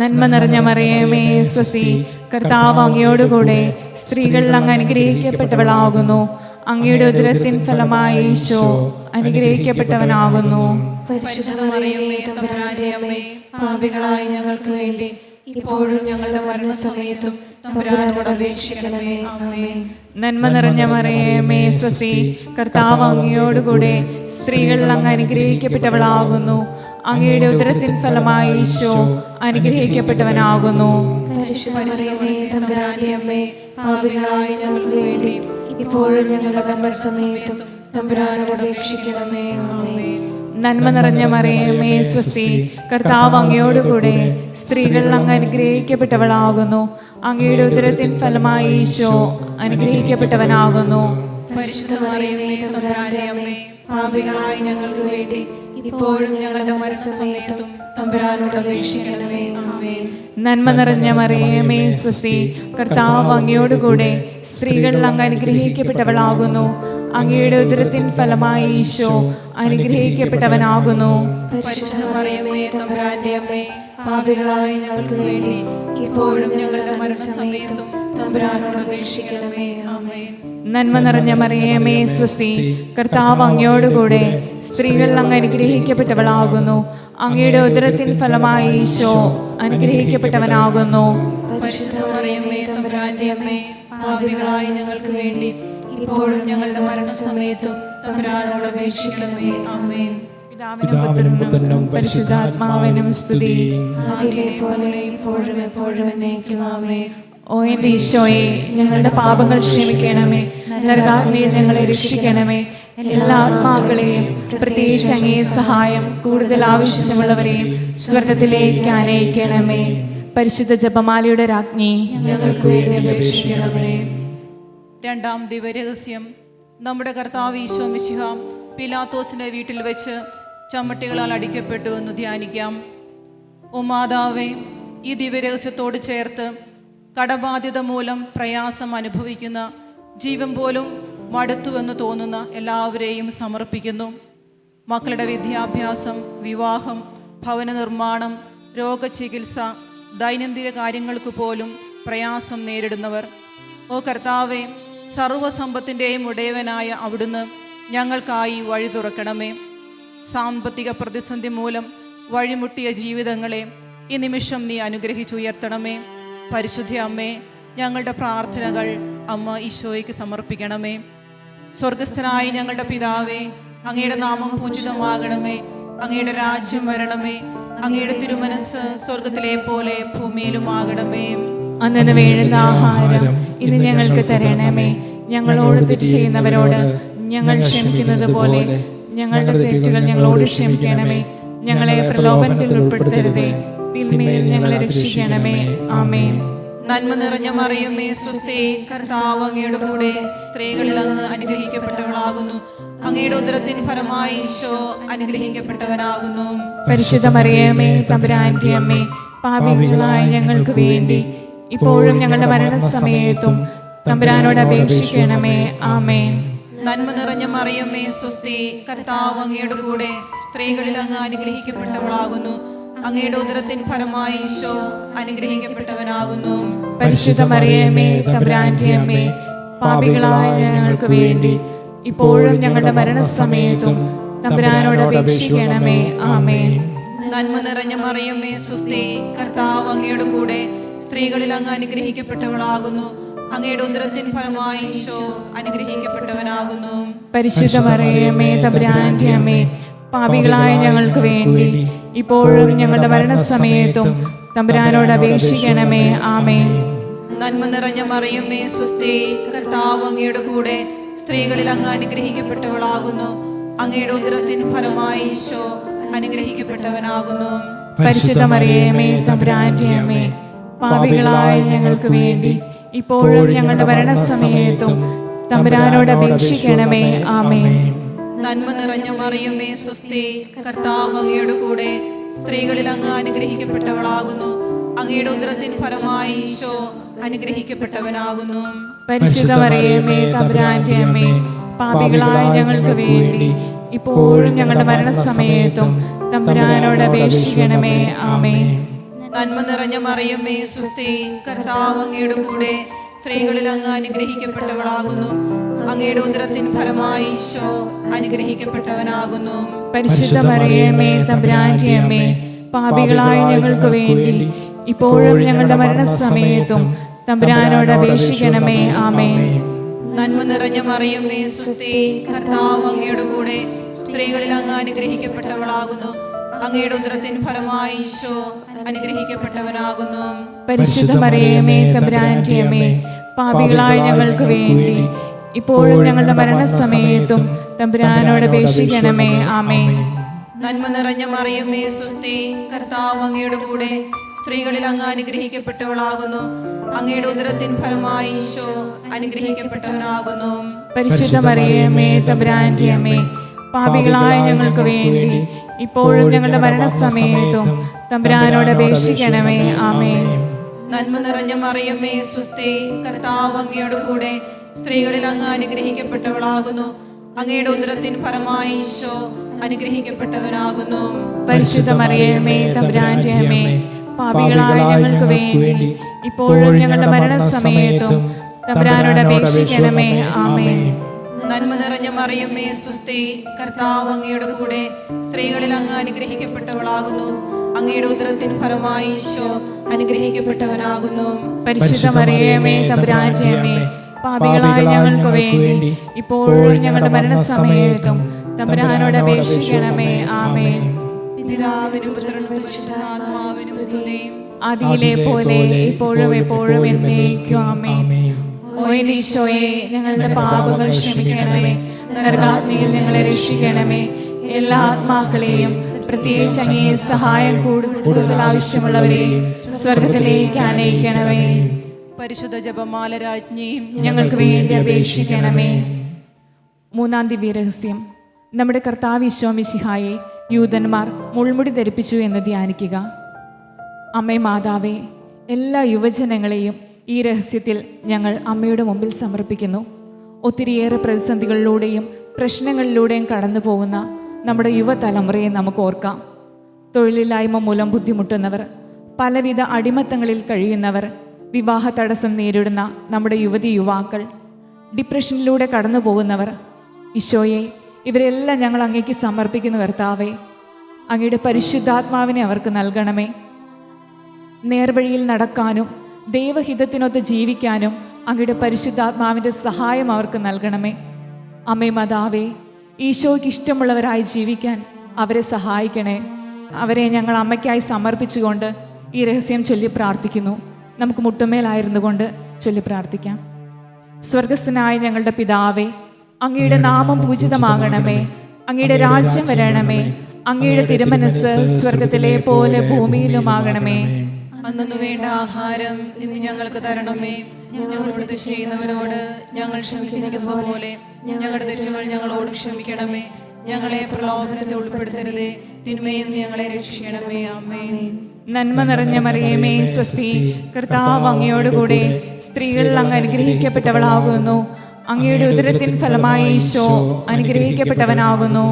നന്മ നിറഞ്ഞ മറിയമേ സ്വസ്തി, കർത്താവ് അങ്ങയോടുകൂടെ സ്ത്രീകൾ അങ്ങ് അനുഗ്രഹിക്കപ്പെട്ടവളാകുന്നു. അങ്ങയുടെ ഉദരത്തിൻ ഫലമായി ഈശോ അനുഗ്രഹിക്കപ്പെട്ടവനാകുന്നു. പരിശുദ്ധ മറിയമേ തമ്പുരാന്റെ അമ്മേ, പാപികളായ ഞങ്ങൾക്ക് വേണ്ടി ഇപ്പോഴും ഞങ്ങളുടെ മരണസമയത്തും തമ്പുരാനോട് അപേക്ഷിക്കണമേ. ആമേൻ. നന്മ നിറഞ്ഞ മറിയമേ സ്വസ്തി, കർത്താവ് അങ്ങയോടുകൂടെ സ്ത്രീകൾ അങ്ങ് അനുഗ്രഹിക്കപ്പെട്ടവളാകുന്നു. അങ്ങയുടെ ഉദരത്തിൻ ഫലമായി ഈശോ അനുഗ്രഹിക്കപ്പെട്ടവനാകുന്നു. പരിശുദ്ധ മറിയമേ തമ്പുരാന്റെ അമ്മേ, പാപികളായ ഞങ്ങൾക്ക് വേണ്ടി ഇപ്പോഴും ഞങ്ങളുടെ മരണസമയത്തും തമ്പുരാനോട് അപേക്ഷിക്കണമേ. ആമേൻ. നന്മ നിറഞ്ഞ മറിയമേ സ്വസ്തി, കർത്താവ് അങ്ങയോടുകൂടെ സ്ത്രീകൾ അങ്ങ് അനുഗ്രഹിക്കപ്പെട്ടവളാകുന്നു. അങ്ങയുടെ ഉദരത്തിൻ ഫലമായി ഈശോ അനുഗ്രഹിക്കപ്പെട്ടവനാകുന്നു. പരിശുദ്ധ മറിയമേ തമ്പുരാന്റെ അമ്മേ, പാപികളായ ഞങ്ങൾക്ക് വേണ്ടി ഇപ്പോഴും ഞങ്ങളുടെ മരണസമയത്തും തമ്പുരാനോട് അപേക്ഷിക്കണമേ. ആമേൻ. നന്മ നിറഞ്ഞ മറിയമേ സ്വസ്തി, കർത്താവ് അങ്ങയോടുകൂടെ സ്ത്രീകൾ അങ്ങ് അനുഗ്രഹിക്കപ്പെട്ടവളാകുന്നു. അങ്ങയുടെ ഉദരത്തിൻ ഫലമായി ഈശോ അനുഗ്രഹിക്കപ്പെട്ടവനാകുന്നു. പരിശുദ്ധ മറിയമേ തമ്പുരാന്റെ അമ്മേ, പാപികളായ ഞങ്ങൾക്ക് വേണ്ടി ഇപ്പോഴും ഞങ്ങളുടെ മരണസമയത്തും തമ്പുരാനോട് അപേക്ഷിക്കണമേ. ആമേൻ. നന്മ നിറഞ്ഞ മറിയമേ സ്വസ്തി, കർത്താവ് അങ്ങയോടുകൂടെ സ്ത്രീകൾ അങ്ങ് അനുഗ്രഹിക്കപ്പെട്ടവളാകുന്നു. അങ്ങയുടെ ഉദരത്തിൻ ഫലമായി ഈശോ അനുഗ്രഹിക്കപ്പെട്ടവനാകുന്നു. പരിശുദ്ധ മറിയമേ തമ്പുരാന്റെ അമ്മേ, പാപികളായ ഞങ്ങൾക്ക് വേണ്ടി ഇപ്പോഴും ഞങ്ങളുടെ മരണസമയത്തും തമ്പുരാനോട് അപേക്ഷിക്കണമേ. ആമേൻ. പിതാവിനും പുത്രനും പരിശുദ്ധാത്മാവിനും സ്തുതി. അതിലെ പോലെ ഇപ്പോഴും എപ്പോഴും എന്നേക്കും. ആമേൻ. ഓ എൻ്റെ ഈശോയെ, ഞങ്ങളുടെ പാപങ്ങൾ ക്ഷമിക്കണമേ. നരകാഗ്നിയിൽ ഞങ്ങളെ രക്ഷിക്കണമേ. എല്ലാ ആത്മാക്കളെയും പ്രത്യേകിച്ച് അങ്ങേ സഹായം കൂടുതൽ ആവശ്യമുള്ളവരെയും സ്വർഗത്തിലേക്ക് ആനയിക്കണമേ. പരിശുദ്ധ ജപമാലയുടെ രാജ്ഞി, ഞങ്ങൾക്ക് വേണ്ടി അപേക്ഷിക്കണമേ. രണ്ടാം ദിവരഹസ്യം. നമ്മുടെ കർത്താവ് ഈശോ മിശിഹ പിലാത്തോസിന്റെ വീട്ടിൽ വെച്ച് ചമ്മട്ടികളാൽ അടിക്കപ്പെട്ടുവെന്ന് ധ്യാനിക്കാം. ഓ മാതാവേ, ഈ ദിവരഹസ്യത്തോട് ചേർത്ത് കടബാധ്യത മൂലം പ്രയാസം അനുഭവിക്കുന്ന, ജീവൻ പോലും മടുത്തുവെന്ന് തോന്നുന്ന എല്ലാവരെയും സമർപ്പിക്കുന്നു. മക്കളുടെ വിദ്യാഭ്യാസം, വിവാഹം, ഭവന നിർമ്മാണം, രോഗചികിത്സ, ദൈനംദിന കാര്യങ്ങൾക്ക് പോലും പ്രയാസം നേരിടുന്നവർ, ഓ കർത്താവേ, സർവ്വസമ്പത്തിൻ്റെയും ഉടയവനായ അവിടുന്ന് ഞങ്ങൾക്കായി വഴി തുറക്കണമേ. സാമ്പത്തിക പ്രതിസന്ധി മൂലം വഴിമുട്ടിയ ജീവിതങ്ങളെ ഈ നിമിഷം നീ അനുഗ്രഹിച്ചുയർത്തണമേ. പരിശുദ്ധ അമ്മേ, ഞങ്ങളുടെ പ്രാർത്ഥനകൾ അമ്മ ഈശോയ്ക്ക് സമർപ്പിക്കണമേ. സ്വർഗസ്ഥനായ ഞങ്ങളുടെ പിതാവേ, അങ്ങയുടെ നാമം പൂജിതമാകണമേ. അങ്ങയുടെ രാജ്യം വരണമേ. അങ്ങയുടെ തിരുമനസ് സ്വർഗത്തിലെ പോലെ ഭൂമിയിലുമാകണമേ. അന്നു വേണ്ടുന്ന ആഹാരം ഇന്ന് ഞങ്ങൾക്ക് തരണമേ. ഞങ്ങളോട് തെറ്റ് ചെയ്യുന്നവരോട് ഞങ്ങൾ ക്ഷമിക്കുന്നത് പോലെ ഞങ്ങളുടെ തെറ്റുകൾ ഞങ്ങളോട് ക്ഷമിക്കണമേ. ഞങ്ങളെ പ്രലോഭനത്തിൽ ഉൾപ്പെടുത്തരുതേ, തിന്മയിൽ ഞങ്ങളെ രക്ഷിക്കണമേ. ആമേൻ. നന്മ നിറഞ്ഞ മറിയമേ സ്വസ്തി, കർത്താവ് അങ്ങയുടെ കൂടെ സ്ത്രീകളിൽ അങ്ങ് അനുഗ്രഹിക്കപ്പെട്ടവളാകുന്നു. അങ്ങയുടെ ഉദരത്തിൻ ഫലമായി ഈശോ അനുഗ്രഹിക്കപ്പെട്ടവനാകുന്നു. പരിശുദ്ധ മറിയമേ തമ്പുരാന്റെ അമ്മേ, പാപികളായ ഞങ്ങൾക്ക് വേണ്ടി ഇപ്പോഴും ഞങ്ങളുടെ മരണസമയത്തും തമ്പുരാനോട് അപേക്ഷിക്കണമേ. ആമേൻ. നന്മ നിറഞ്ഞ മറിയമേ സ്വസ്തി, കർത്താവ് അങ്ങയുടെ കൂടെ സ്ത്രീകളിൽ അങ്ങ് അനുഗ്രഹിക്കപ്പെട്ടവളാകുന്നു. അങ്ങയുടെ ഉദരത്തിൻ ഫലമായി ഈശോ അനുഗ്രഹിക്കപ്പെട്ടവനാകുന്നു. പരിശുദ്ധ മറിയമേ തമ്പുരാന്റെ അമ്മേ, പാപികളായ ഞങ്ങൾക്ക് വേണ്ടി ഇപ്പോഴും ഞങ്ങളുടെ മരണസമയത്തും തമ്പുരാനോട് അപേക്ഷിക്കണമേ. ആമേൻ. നന്മ നിറഞ്ഞ മറിയമേ സുസ്തി, കർത്താവ് അങ്ങയുടെ കൂടെ സ്ത്രീകളിൽ അങ്ങ് അനുഗ്രഹിക്കപ്പെട്ടവളാകുന്നു. അങ്ങയുടെ ഉദരത്തിൻ ഫലമായി ഈശോ അനുഗ്രഹിക്കപ്പെട്ടവനാകുന്നു. പരിശുദ്ധ മറിയമേ തമ്പുരാന്റെ അമ്മേ, പാപികളായ ഞങ്ങൾക്ക് വേണ്ടി ഇപ്പോഴും ഞങ്ങളുടെ മരണസമയത്തും തമ്പുരാനോട് അപേക്ഷിക്കണമേ. ആമേൻ. നന്മ നിറഞ്ഞ മറിയമേ സുസ്തി, കർത്താവ് അങ്ങയുടെ കൂടെ സ്ത്രീകളിൽ അങ്ങ് അനുഗ്രഹിക്കപ്പെട്ടവളാകുന്നു. അങ്ങയുടെ ഉദരത്തിൻ ഫലമായി ഈശോ അനുഗ്രഹിക്കപ്പെട്ടവനാകുന്നു. പരിശുദ്ധ മറിയമേ തമ്പുരാന്റെ അമ്മേ, പാപികളായ ഞങ്ങൾക്ക് വേണ്ടി ഇപ്പോഴും ഞങ്ങളുടെ മരണസമയത്തും തമ്പുരാനോട് അപേക്ഷിക്കണമേ. ആമേൻ. നന്മ നിറഞ്ഞ മറിയമേ സുസ്തി, കർത്താവ് അങ്ങയുടെ കൂടെ സ്ത്രീകളിൽ അങ്ങ് അനുഗ്രഹിക്കപ്പെട്ടവളാകുന്നു. അങ്ങയുടെ ഉദരത്തിൻ ഫലമായി ഈശോ അനുഗ്രഹിക്കപ്പെട്ടവനാകുന്നു. പരിശുദ്ധ മറിയമേ തമ്പുരാന്റെ അമ്മേ, പാപികളായ ഞങ്ങൾക്ക് വേണ്ടി ഇപ്പോഴും ഞങ്ങളുടെ മരണസമയത്തും തമ്പുരാനോട് അപേക്ഷിക്കണമേ. ആമേൻ. നന്മ നിറഞ്ഞ മറിയമേ സുസ്തി, കർത്താവ് അങ്ങയുടെ കൂടെ സ്ത്രീകളിൽ അങ്ങ് അനുഗ്രഹിക്കപ്പെട്ടവളാകുന്നു. അങ്ങയുടെ ഉദരത്തിൻ ഫലമായി ഈശോ അനുഗ്രഹിക്കപ്പെട്ടവനാകുന്നു. പരിശുദ്ധ മറിയമേ തമ്പുരാന്റെ അമ്മേ, പാപികളായ ഞങ്ങൾക്ക് വേണ്ടി ഇപ്പോഴും ഞങ്ങളുടെ മരണസമയത്തും തമ്പുരാനോട് അപേക്ഷിക്കണമേ. ആമേൻ. നന്മ നിറഞ്ഞ മറിയമേ സുസ്തി, കർത്താവ് അങ്ങയുടെ കൂടെ സ്ത്രീകളിൽ അങ്ങ് അനുഗ്രഹിക്കപ്പെട്ടവളാകുന്നു. അങ്ങയുടെ ഉദരത്തിൻ ഫലമായി ഈശോ അനുഗ്രഹിക്കപ്പെട്ടവനാകുന്നു. പരിശുദ്ധ മറിയമേ തമ്പുരാന്റെ അമ്മേ, പാപികളായ ഞങ്ങൾക്ക് വേണ്ടി ഇപ്പോഴും ഞങ്ങളുടെ മരണസമയത്തും തമ്പുരാനോട് അപേക്ഷിക്കണമേ. ആമേൻ. നന്മ നിറഞ്ഞ മറിയമേ സുസ്തി, കർത്താവ് അങ്ങയുടെ കൂടെ സ്ത്രീകളിൽ അങ്ങ് അനുഗ്രഹിക്കപ്പെട്ടവളാകുന്നു. അങ്ങയുടെ ഉദരത്തിൻ ഫലമായി ഈശോ അനുഗ്രഹിക്കപ്പെട്ടവനാകുന്നു. പരിശുദ്ധ മറിയമേ തമ്പുരാന്റെ അമ്മേ, പാപികളായ ഞങ്ങൾക്ക് വേണ്ടി ഇപ്പോഴും ഞങ്ങളുടെ മരണസമയത്തും തമ്പുരാനോട് അപേക്ഷിക്കണമേ. ആമേൻ. നന്മ നിറഞ്ഞ മറിയമേ സുസ്തി, കർത്താവ് അങ്ങയുടെ കൂടെ സ്ത്രീകളിൽ അങ്ങ് അനുഗ്രഹിക്കപ്പെട്ടവളാകുന്നു. അങ്ങയുടെ ഉദരത്തിൻ ഫലമായി ഈശോ അനുഗ്രഹിക്കപ്പെട്ടവനാകുന്നു. പരിശുദ്ധ മറിയമേ തമ്പുരാന്റെ അമ്മേ, പാപികളായ ഞങ്ങൾക്ക് വേണ്ടി ഇപ്പോഴും ഞങ്ങളുടെ മരണസമയത്തും തമ്പുരാനോട് അപേക്ഷിക്കണമേ. ആമേൻ. നന്മ നിറഞ്ഞ മറിയമേ സുസ്തി, കർത്താവ് അങ്ങയുടെ കൂടെ സ്ത്രീകളിൽ അങ്ങ് അനുഗ്രഹിക്കപ്പെട്ടവളാകുന്നു. അങ്ങയുടെ ഉദരത്തിൻ ഫലമായി ഈശോ അനുഗ്രഹിക്കപ്പെട്ടവനാകുന്നു. പരിശുദ്ധ മറിയമേ തമ്പുരാന്റെ അമ്മേ, പാപികളായ ഞങ്ങൾക്ക് വേണ്ടി ഇപ്പോഴും ഞങ്ങളുടെ മരണസമയത്തും തമ്പുരാനോട് അപേക്ഷിക്കണമേ. ആമേൻ. പിതാവിനും പുത്രനും പരിശുദ്ധാത്മാവിനും സ്തുതി. ആദിയിലെ പോലെ ഇപ്പോഴും എപ്പോഴും എന്നേക്കും. ആമേൻ. ഓ എന്റെ ഈശോയെ, ഞങ്ങളുടെ പാപങ്ങൾ ക്ഷമിക്കണമേ. നരകാഗ്നിയിൽ ഞങ്ങളെ രക്ഷിക്കണമേ. എല്ലാ ആത്മാക്കളെയും പ്രത്യേകിച്ച് അങ്ങേ സഹായം കൂടുതൽ ആവശ്യമുള്ളവരെയും സ്വർഗത്തിലേക്ക് ആനയിക്കണമേ. പരിശുദ്ധ ജപമാല രാജ്ഞിയും ഞങ്ങൾക്ക് വേണ്ടി അപേക്ഷിക്കണമേ. മൂന്നാം ദിവ്യരഹസ്യം. നമ്മുടെ കർത്താവ് ഈശോ മിശിഹായെ യൂദന്മാർ മുൾമുടി ധരിപ്പിച്ചു എന്ന് ധ്യാനിക്കുക. അമ്മേ മാതാവേ, എല്ലാ യുവജനങ്ങളെയും ഈ രഹസ്യത്തിൽ ഞങ്ങൾ അമ്മയുടെ മുമ്പിൽ സമർപ്പിക്കുന്നു. ഒത്തിരിയേറെ പ്രതിസന്ധികളിലൂടെയും പ്രശ്നങ്ങളിലൂടെയും കടന്നു പോകുന്ന നമ്മുടെ യുവതലമുറയെ നമുക്ക് ഓർക്കാം. തൊഴിലില്ലായ്മ മൂലം ബുദ്ധിമുട്ടുന്നവർ, പലവിധ അടിമത്തങ്ങളിൽ കഴിയുന്നവർ, വിവാഹ തടസ്സം നേരിടുന്ന നമ്മുടെ യുവതി യുവാക്കൾ, ഡിപ്രഷനിലൂടെ കടന്നു പോകുന്നവർ. ഈശോയെ, ഇവരെല്ലാം ഞങ്ങൾ അങ്ങേക്ക് സമർപ്പിക്കുന്നു. കർത്താവേ, അങ്ങയുടെ പരിശുദ്ധാത്മാവിനെ അവർക്ക് നൽകണമേ. നേർവഴിയിൽ നടക്കാനും ദൈവഹിതത്തിനൊത്ത് ജീവിക്കാനും അങ്ങയുടെ പരിശുദ്ധാത്മാവിൻ്റെ സഹായം അവർക്ക് നൽകണമേ. അമ്മേ മാതാവേ, ഈശോയ്ക്ക് ഇഷ്ടമുള്ളവരായി ജീവിക്കാൻ അവരെ സഹായിക്കണേ. അവരെ ഞങ്ങൾ അമ്മയ്ക്കായി സമർപ്പിച്ചുകൊണ്ട് ഈ രഹസ്യം ചൊല്ലി പ്രാർത്ഥിക്കുന്നു. നമുക്ക് മുട്ടുമേലായിരുന്നു കൊണ്ട് ചൊല്ലി പ്രാർത്ഥിക്കാം. സ്വർഗസ്ഥനായ ഞങ്ങളുടെ പിതാവേ, അങ്ങയുടെ നാമം പൂജിതമാകണമേ. അങ്ങയുടെ രാജ്യം വരണമേ. അങ്ങയുടെ തിരുമനസ് സ്വർഗത്തിലെ പോലെ ഭൂമിയിലുമാകണമേ. അന്നു വേണ്ട ആഹാരം ഇന്ന് ഞങ്ങൾക്ക് തരണമേ. ഞങ്ങൾ തെറ്റ് ചെയ്യുന്നവരോട് ഞങ്ങൾ ക്ഷമിച്ചിരിക്കുന്നത് പോലെ ഞങ്ങളുടെ തെറ്റുകൾ ഞങ്ങളോട് ക്ഷമിക്കണമേ. ഞങ്ങളെ പ്രലോഭനത്തിൽ ഉൾപ്പെടുത്തരുതേ, തിന്മയിൽ നിന്ന് ഞങ്ങളെ രക്ഷിക്കണമേ. ആമേൻ. നന്മ നിറഞ്ഞ മറിയമേ സ്വസ്തി, കർത്താവ് അങ്ങയോടുകൂടെ സ്ത്രീകളിൽ അങ്ങ് അനുഗ്രഹിക്കപ്പെട്ടവളാകുന്നു. അങ്ങയുടെ ഉദരത്തിൻ ഫലമായി ഈശോ അനുഗ്രഹിക്കപ്പെട്ടവനാകുന്നു.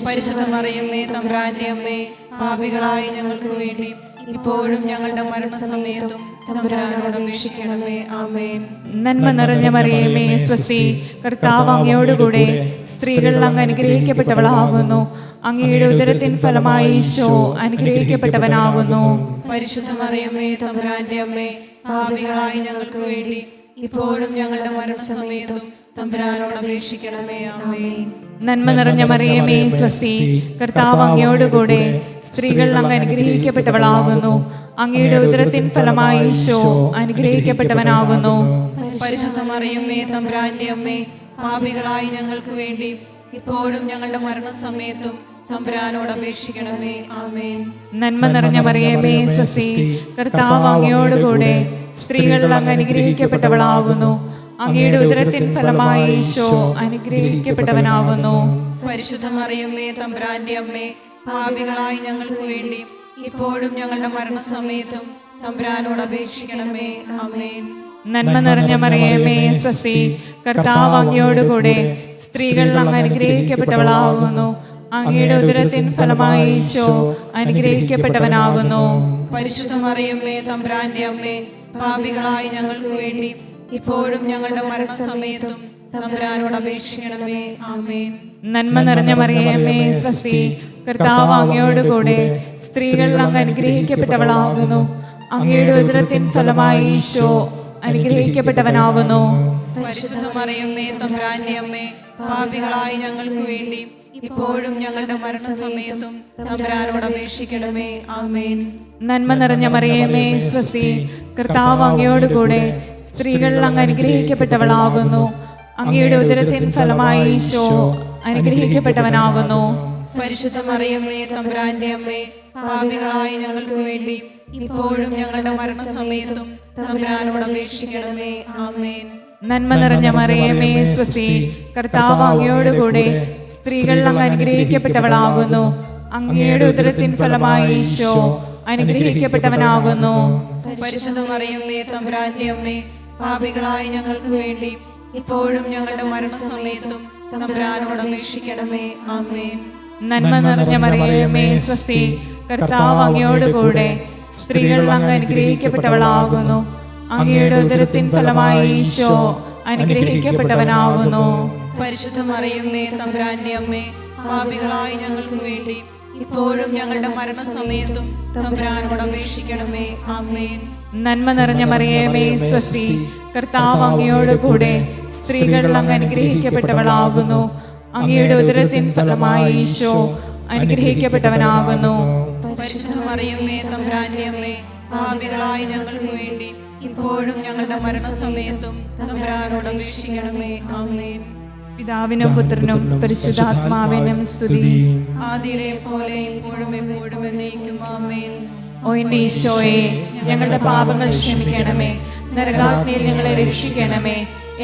പരിശുദ്ധ മറിയമ്മേ, തമ്പുരാന്റെ അമ്മേ, പാപികളായ ഞങ്ങൾക്ക് വേണ്ടി ഇപ്പോഴും ഞങ്ങളുടെ മരണസമയത്തും തമ്പുരാനോട് അപേക്ഷിക്കണമേ. ആമേൻ. നന്മ നിറഞ്ഞ മറിയമേ സ്വസ്തി, കർത്താവ് അങ്ങയോടുകൂടെ സ്ത്രീകൾ അങ്ങ് അനുഗ്രഹിക്കപ്പെട്ടവളാകുന്നു. അങ്ങയുടെ ഉദരത്തിൻ ഫലമായി ഈശോ അനുഗ്രഹിക്കപ്പെട്ടവനാകുന്നു. പരിശുദ്ധ മറിയമേ തമ്പുരാന്റെ അമ്മേ, പാപികളായി ഞങ്ങൾക്ക് വേണ്ടി ഇപ്പോഴും ഞങ്ങളുടെ മരണസമയത്തും തമ്പുരാനോട് അപേക്ഷിക്കണമേ. ആമേൻ. നന്മ നിറഞ്ഞ മറിയമേ സ്വസ്തി, കർത്താവ് അങ്ങയോടുകൂടെ സ്ത്രീകൾ അങ്ങ് അനുഗ്രഹിക്കപ്പെട്ടവളാകുന്നു. അങ്ങയുടെ ഉദരത്തിൻ ഫലമായി ഈശോ അനുഗ്രഹിക്കപ്പെട്ടവനാകുന്നു. പരിശുദ്ധ മറിയമേ തമ്പുരാന്റെ അമ്മേ, പാപികളായി ഞങ്ങൾക്ക് വേണ്ടി ഇപ്പോഴും ഞങ്ങളുടെ മരണസമയത്തും തമ്പുരാനോട് അപേക്ഷിക്കണമേ. ആമേൻ. നന്മ നിറഞ്ഞ മറിയമേ സ്വസ്തി, കർത്താവ് അങ്ങയോടുകൂടെ സ്ത്രീകൾ അങ്ങ് അനുഗ്രഹിക്കപ്പെട്ടവളാകുന്നു. അങ്ങയുടെ ഉദരത്തിൻ ഫലമായി ഈശോ അനുഗ്രഹിക്കപ്പെട്ടവനാകുന്നു. പരിശുദ്ധ മറിയമേ തമ്പുരാന്റെ അമ്മേ, പാപികളായി ഞങ്ങൾക്ക് വേണ്ടി ഇപ്പോഴും ഞങ്ങളുടെ മരണസമയത്തും തമ്പുരാനോട് അപേക്ഷിക്കണമേ. ആമേൻ. നന്മ നിറഞ്ഞ മറിയമേ സ്വസ്തി, കർത്താവ് അങ്ങയോടുകൂടെ സ്ത്രീകൾ അങ്ങ് അനുഗ്രഹിക്കപ്പെട്ടവളാകുന്നു. അങ്ങയുടെ ഉദരത്തിൻ ഫലമായി ഈശോ അനുഗ്രഹിക്കപ്പെട്ടവനാകുന്നു. പരിശുദ്ധ മറിയമേ തമ്പുരാന്റെ അമ്മേ, പാപികളായി ഞങ്ങൾക്ക് വേണ്ടി ഇപ്പോഴും ഞങ്ങളുടെ മരണസമയത്തും തമ്പുരാനോട് അപേക്ഷിക്കണമേ. ആമേൻ. നന്മ നിറഞ്ഞ മറിയമേ സ്വസ്തി, കർത്താവ് അങ്ങയോടുകൂടെ സ്ത്രീകൾ അങ്ങ് അനുഗ്രഹിക്കപ്പെട്ടവളാകുന്നു. അങ്ങയുടെ ഉദരത്തിൻ ഫലമായി ഈശോ അനുഗ്രഹിക്കപ്പെട്ടവനാകുന്നു. പരിശുദ്ധ മറിയമേ തമ്പുരാന്റെ അമ്മേ, പാപികളായി ഞങ്ങൾക്ക് വേണ്ടി ഇപ്പോഴും ഞങ്ങളുടെ മരണസമയത്തും തമ്പുരാനോട് അപേക്ഷിക്കണമേ. ആമേൻ. നന്മ നിറഞ്ഞ മറിയമേ സ്വസ്തി, കർത്താവ് അങ്ങയോടുകൂടെ സ്ത്രീകൾ അങ്ങ് അനുഗ്രഹിക്കപ്പെട്ടവളാകുന്നു. അങ്ങയുടെ ഉദരത്തിൻ ഫലമായി ഈശോ അനുഗ്രഹിക്കപ്പെട്ടവനാകുന്നു. പരിശുദ്ധ മറിയമേ തമ്പുരാന്റെ അമ്മേ, പാപികളായി ഞങ്ങൾക്ക് വേണ്ടി ഇപ്പോഴും ഞങ്ങളുടെ മരണസമയത്തും തമ്പുരാനോട് അപേക്ഷിക്കണമേ. ആമേൻ. നന്മ നിറഞ്ഞ മറിയമേ സ്വസ്തി, കർത്താവ് അങ്ങയോടുകൂടെ സ്ത്രീകൾ അങ്ങ് അനുഗ്രഹിക്കപ്പെട്ടവളാകുന്നു. അങ്ങയുടെ ഉദരത്തിൻ ഫലമായി ഈശോ അനുഗ്രഹിക്കപ്പെട്ടവനാകുന്നു. പരിശുദ്ധ മറിയമേ തമ്പുരാന്റെ അമ്മേ, പാപികളായി ഞങ്ങൾക്ക് വേണ്ടി ഇപ്പോഴും ഞങ്ങളുടെ മരണസമയത്തും തമ്പുരാനോട് അപേക്ഷിക്കണമേ. ആമേൻ. നന്മ നിറഞ്ഞ മറിയമേ സ്വസ്തി, കർത്താവ് അങ്ങയോടുകൂടെ സ്ത്രീകൾ അങ്ങ് അനുഗ്രഹിക്കപ്പെട്ടവളാകുന്നു. അങ്ങയുടെ ഉദരത്തിൻ ഫലമായി ഈശോ അനുഗ്രഹിക്കപ്പെട്ടവനാകുന്നു. പരിശുദ്ധ മറിയമേ തമ്പുരാന്റെ അമ്മേ, പാപികളായി ഞങ്ങൾക്ക് വേണ്ടി ഇപ്പോഴും ഞങ്ങളുടെ മരണസമയത്തും തമ്പുരാനോട് അപേക്ഷിക്കണമേ. ആമേൻ. നന്മ നിറഞ്ഞ മറിയമേ സ്വസ്തി, കർത്താവ് അങ്ങയോടുകൂടെ സ്ത്രീകൾ അങ്ങ് അനുഗ്രഹിക്കപ്പെട്ടവളാകുന്നു. അങ്ങയുടെ ഉദരത്തിൻ ഫലമായി ഈശോ അനുഗ്രഹിക്കപ്പെട്ടവനാകുന്നു. പരിശുദ്ധ മറിയമേ തമ്പുരാന്റെ അമ്മേ, പാപികളായി ഞങ്ങൾക്ക് വേണ്ടി ഇപ്പോഴും ഞങ്ങളുടെ മരണസമയത്തും തമ്പുരാനോട് അപേക്ഷിക്കണമേ. ആമേൻ. പിതാവിനും പുത്രനും പരിശുദ്ധാത്മാവിനും സ്തുതി. ആദിയിലെ പോലെ ഇപ്പോഴും എപ്പോഴും എന്നേക്കും. ആമേൻ. ഓ എന്റെ ഈശോയെ, ഞങ്ങളുടെ പാപങ്ങൾ ക്ഷമിക്കണമേ. നരകാഗ്നിയിൽ ഞങ്ങളെ രക്ഷിക്കണമേ.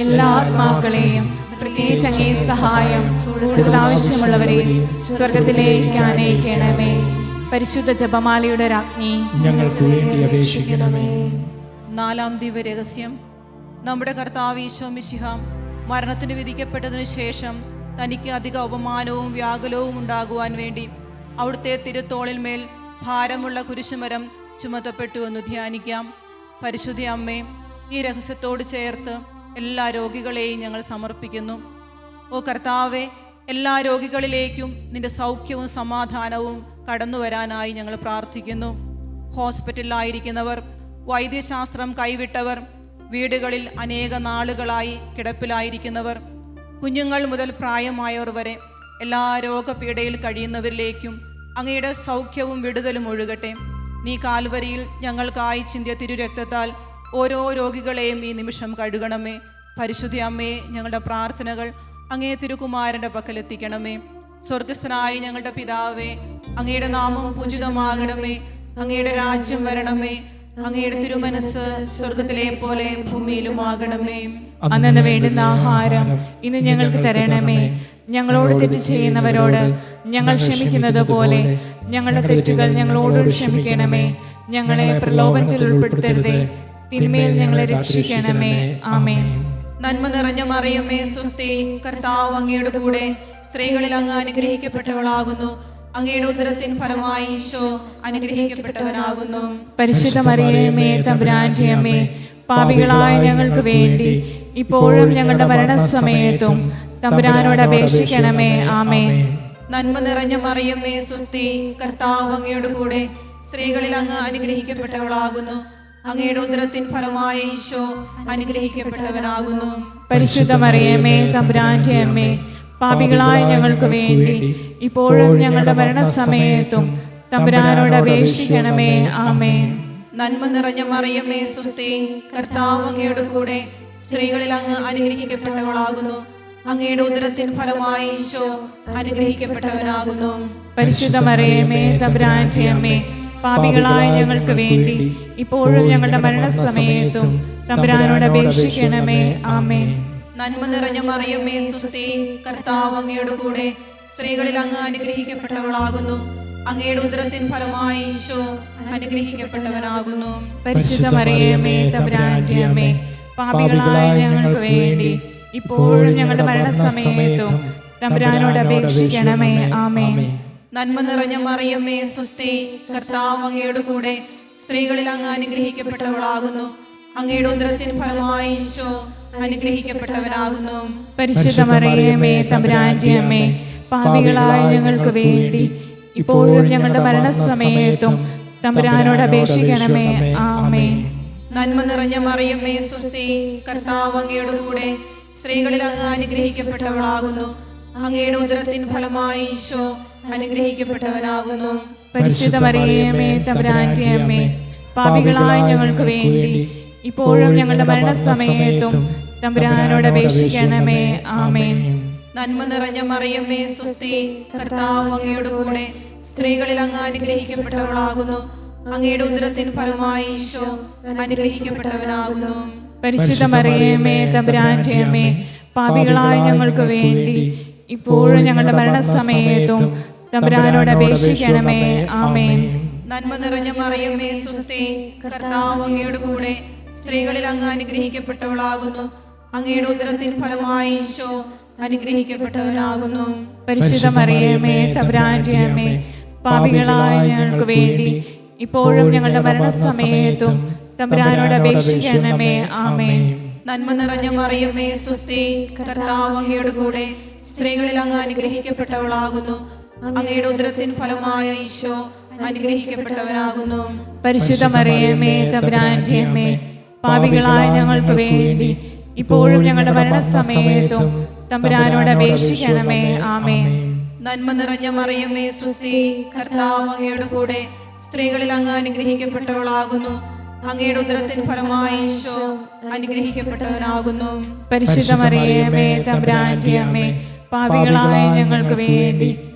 എല്ലാ ആത്മാക്കളെയും പ്രത്യേകിച്ച് അങ്ങേ സഹായം കൂടുതൽ ആവശ്യമുള്ളവരെയും സ്വർഗത്തിലേക്ക് ആനയിക്കണമേ. പരിശുദ്ധ ജപമാലയുടെ രാജ്ഞി, ഞങ്ങൾക്ക് വേണ്ടി അപേക്ഷിക്കണമേ. നാലാം ദിവ്യരഹസ്യം. നമ്മുടെ കർത്താവ് ഈശോ മിശിഹ മരണത്തിന് വിധിക്കപ്പെട്ടതിനു ശേഷം തനിക്ക് അധിക അപമാനവും വ്യാകുലവും ഉണ്ടാകുവാൻ വേണ്ടി അവിടുത്തെ തിരുത്തോളിന്മേൽ ഭാരമുള്ള കുരിശുമരം ചുമത്തപ്പെട്ടു എന്ന് ധ്യാനിക്കാം. പരിശുദ്ധ അമ്മേ, ഈ രഹസ്യത്തോട് ചേർത്ത് എല്ലാ രോഗികളെയും ഞങ്ങൾ സമർപ്പിക്കുന്നു. ഓ കർത്താവെ, എല്ലാ രോഗികളിലേക്കും നിന്റെ സൗഖ്യവും സമാധാനവും കടന്നു വരാനായി ഞങ്ങൾ പ്രാർത്ഥിക്കുന്നു. ഹോസ്പിറ്റലിലായിരിക്കുന്നവർ, വൈദ്യശാസ്ത്രം കൈവിട്ടവർ, വീടുകളിൽ അനേക നാളുകളായി കിടപ്പിലായിരിക്കുന്നവർ, കുഞ്ഞുങ്ങൾ മുതൽ പ്രായമായവർ വരെ എല്ലാ രോഗപീഠയിൽ കഴിയുന്നവരിലേക്കും അങ്ങയുടെ സൗഖ്യവും വിടുതലും ഒഴുകട്ടെ. നീ കാൽവരിയിൽ ഞങ്ങൾക്കായി ചിന്തിയ തിരുരക്തത്താൽ ഓരോ രോഗികളെയും ഈ നിമിഷം കഴുകണമേ. പരിശുദ്ധ അമ്മേ, ഞങ്ങളുടെ പ്രാർത്ഥനകൾ അങ്ങേ തിരുകുമാരൻ്റെ പക്കലെത്തിക്കണമേ. സ്വർഗസ്ഥനായ ഞങ്ങളുടെ പിതാവേ, അങ്ങയുടെ നാമം പൂജിതമാകണമേ. അങ്ങയുടെ രാജ്യം വരണമേ. അങ്ങയുടെ തിരുമനസ് സ്വർഗത്തിലെ പോലെ ഭൂമിയിലുമാകണമേ. അന്നു വേണ്ടുന്ന ആഹാരം ഇന്ന് ഞങ്ങൾക്ക് തരണമേ. ഞങ്ങളോട് തെറ്റ് ചെയ്യുന്നവരോട് ഞങ്ങൾ ക്ഷമിക്കുന്നത് പോലെ ഞങ്ങളുടെ തെറ്റുകൾ ഞങ്ങളോട് ക്ഷമിക്കണമേ. ഞങ്ങളെ പ്രലോഭനത്തിൽ ഉൾപ്പെടുത്തരുതേ, തിന്മയിൽ ഞങ്ങളെ രക്ഷിക്കണമേ. ആമേൻ. നന്മ നിറഞ്ഞ മറിയമേ, സ്വസ്തി, കർത്താവ് അങ്ങയുടെ കൂടെ സ്ത്രീകളിൽ അങ്ങ് അനുഗ്രഹിക്കപ്പെട്ടവളാകുന്നു. അങ്ങയുടെ ഉദരത്തിൻ ഫലമായി ഈശോ അനുഗ്രഹിക്കപ്പെട്ടവനാകുന്നു. പരിശുദ്ധ മറിയമേ തമ്പുരാന്റെ അമ്മേ, പാപികളായ ഞങ്ങൾക്ക് വേണ്ടി ഇപ്പോഴും ഞങ്ങളുടെ മരണസമയത്തും തമ്പുരാനോട് അപേക്ഷിക്കണമേ. ആമേൻ. നന്മ നിറഞ്ഞ മറിയമേ സ്വസ്തി, കർത്താവ് അങ്ങയുടെ കൂടെ സ്ത്രീകളിൽ അങ്ങ് അനുഗ്രഹിക്കപ്പെട്ടവളാകുന്നു. അങ്ങയുടെ ഉദരത്തിൻ ഫലമായി ഈശോ അനുഗ്രഹിക്കപ്പെട്ടവനാകുന്നു. പരിശുദ്ധ മറിയമേ തമ്പുരാന്റെ അമ്മേ, പാപികളായ ഞങ്ങൾക്ക് വേണ്ടി ഇപ്പോഴും ഞങ്ങളുടെ മരണസമയത്തും തമ്പുരാനോട് അപേക്ഷിക്കണമേ. ആമേൻ. നന്മ നിറഞ്ഞ മറിയമേ സ്വസ്തി, കർത്താവ് അങ്ങയുടെ കൂടെ സ്ത്രീകളിൽ അങ്ങ് അനുഗ്രഹിക്കപ്പെട്ടവളാകുന്നു. അങ്ങയുടെ ഉദരത്തിൻ ഫലമായി ഈശോ അനുഗ്രഹിക്കപ്പെട്ടവനാകുന്നു. പരിശുദ്ധ മറിയമേ തമ്പുരാന്റെ അമ്മേ, പാപികളായ ഞങ്ങൾക്ക് വേണ്ടി ഇപ്പോഴും ഞങ്ങളുടെ മരണസമയത്തും തമ്പുരാനോട് അപേക്ഷിക്കണമേ. ആമേൻ. നന്മ നിറഞ്ഞ മറിയമേ സ്വസ്തി, കർത്താവ് അങ്ങയുടെ കൂടെ സ്ത്രീകളിൽ അങ്ങ് അനുഗ്രഹിക്കപ്പെട്ടവളാകുന്നു. അങ്ങയുടെ ഉദരത്തിൻ ഫലമായി ഈശോ അനുഗ്രഹിക്കപ്പെട്ടവനാകുന്നു. പരിശുദ്ധ മറിയമേ തമ്പുരാന്റെ അമ്മേ, പാപികളായ ഞങ്ങൾക്ക് വേണ്ടി ഇപ്പോഴും ഞങ്ങളുടെ മരണസമയത്തും തമ്പുരാനോട് അപേക്ഷിക്കണമേ. ആമേൻ. നന്മ നിറഞ്ഞ മറിയമേ സ്വസ്തി, കർത്താവ് അങ്ങയുടെ കൂടെ സ്ത്രീകളിൽ അങ്ങ് അനുഗ്രഹിക്കപ്പെട്ടവളാകുന്നു. അങ്ങയുടെ ഉദരത്തിൻ ഫലമായി ഈശോ അനുഗ്രഹിക്കപ്പെട്ടവനാകുന്നു. പരിശുദ്ധ മറിയമേ തമ്പുരാന്റെ അമ്മേ, പാപികളായ ഞങ്ങൾക്ക് വേണ്ടി ഇപ്പോഴും ഞങ്ങളുടെ മരണസമയത്തും തമ്പുരാനോട് അപേക്ഷിക്കണമേ. ആമേൻ. നന്മ നിറഞ്ഞ മറിയമേ സ്വസ്തി, കർത്താവ് അങ്ങയുടെ കൂടെ സ്ത്രീകളിൽ അങ്ങ് അനുഗ്രഹിക്കപ്പെട്ടവളാകുന്നു. അങ്ങയുടെ ഉദരത്തിൻ ഫലമായി ഈശോ അനുഗ്രഹിക്കപ്പെട്ടവനാകുന്നു. പരിശുദ്ധ മറിയമേ തമ്പുരാന്റെ അമ്മേ, പാപികളായ ഞങ്ങൾക്ക് വേണ്ടി ഇപ്പോഴും ഞങ്ങളുടെ മരണസമയത്തും തമ്പുരാനോട് അപേക്ഷിക്കണമേ. ആമേൻ. നന്മ നിറഞ്ഞ മറിയമേ സ്വസ്തി, കർത്താവ് അങ്ങയുടെ കൂടെ സ്ത്രീകളിൽ അങ്ങ് അനുഗ്രഹിക്കപ്പെട്ടവളാകുന്നു. അങ്ങയുടെ ഉദരത്തിൻ ഫലമായി ഈശോ അനുഗ്രഹിക്കപ്പെട്ടവനാകുന്നു. പരിശുദ്ധ മറിയമേ തമ്പുരാന്റെ അമ്മേ, പാപികളായ ഞങ്ങൾക്ക് വേണ്ടി ഇപ്പോഴും ഞങ്ങളുടെ മരണസമയത്തും തമ്പുരാനോട് അപേക്ഷിക്കണമേ. ആമേൻ. നന്മ നിറഞ്ഞ മറിയമേ സ്വസ്തി, കർത്താവ് അങ്ങയുടെ കൂടെ സ്ത്രീകളിൽ അങ്ങ് അനുഗ്രഹിക്കപ്പെട്ടവളാകുന്നു. അങ്ങയുടെ ഉദരത്തിൻ ഫലമായി ഈശോ അനുഗ്രഹിക്കപ്പെട്ടവനാകുന്നു. പരിശുദ്ധ മറിയമേ തമ്പുരാന്റെ അമ്മേ, പാപികളായ ഞങ്ങൾക്ക് വേണ്ടി ഇപ്പോഴും ഞങ്ങളുടെ മരണസമയത്തും തമ്പുരാനോട് അപേക്ഷിക്കണമേ. ആമേൻ. നന്മ നിറഞ്ഞ മറിയമേ സ്വസ്തി, കർത്താവ് അങ്ങയുടെ കൂടെ സ്ത്രീകളിൽ അങ്ങ് അനുഗ്രഹിക്കപ്പെട്ടവളാകുന്നു. അങ്ങയുടെ ഉദരത്തിൻ ഫലമായ ഈശോ അനുഗ്രഹിക്കപ്പെട്ടവനാകുന്നു. പരിശുദ്ധ മറിയമേ തമ്പുരാന്റെ അമ്മേ, പാപികളായ ഞങ്ങൾക്ക് വേണ്ടി ഇപ്പോഴും ഞങ്ങളുടെ മരണസമയത്തും തമ്പുരാനോട് അപേക്ഷിക്കണമേ. ആമേൻ. നന്മ നിറഞ്ഞ മറിയമേ സ്വസ്തി, കർത്താവ് അങ്ങയുടെ കൂടെ സ്ത്രീകളിൽ അങ്ങ് അനുഗ്രഹിക്കപ്പെട്ടവളാകുന്നു. അങ്ങയുടെ ഉദരത്തിൻ ഫലമായി ഈശോ അനുഗ്രഹിക്കപ്പെട്ടവനാകുന്നു. പരിശുദ്ധ മറിയമേ തമ്പുരാന്റെ അമ്മേ, പാപികളായ ഞങ്ങൾക്ക് വേണ്ടി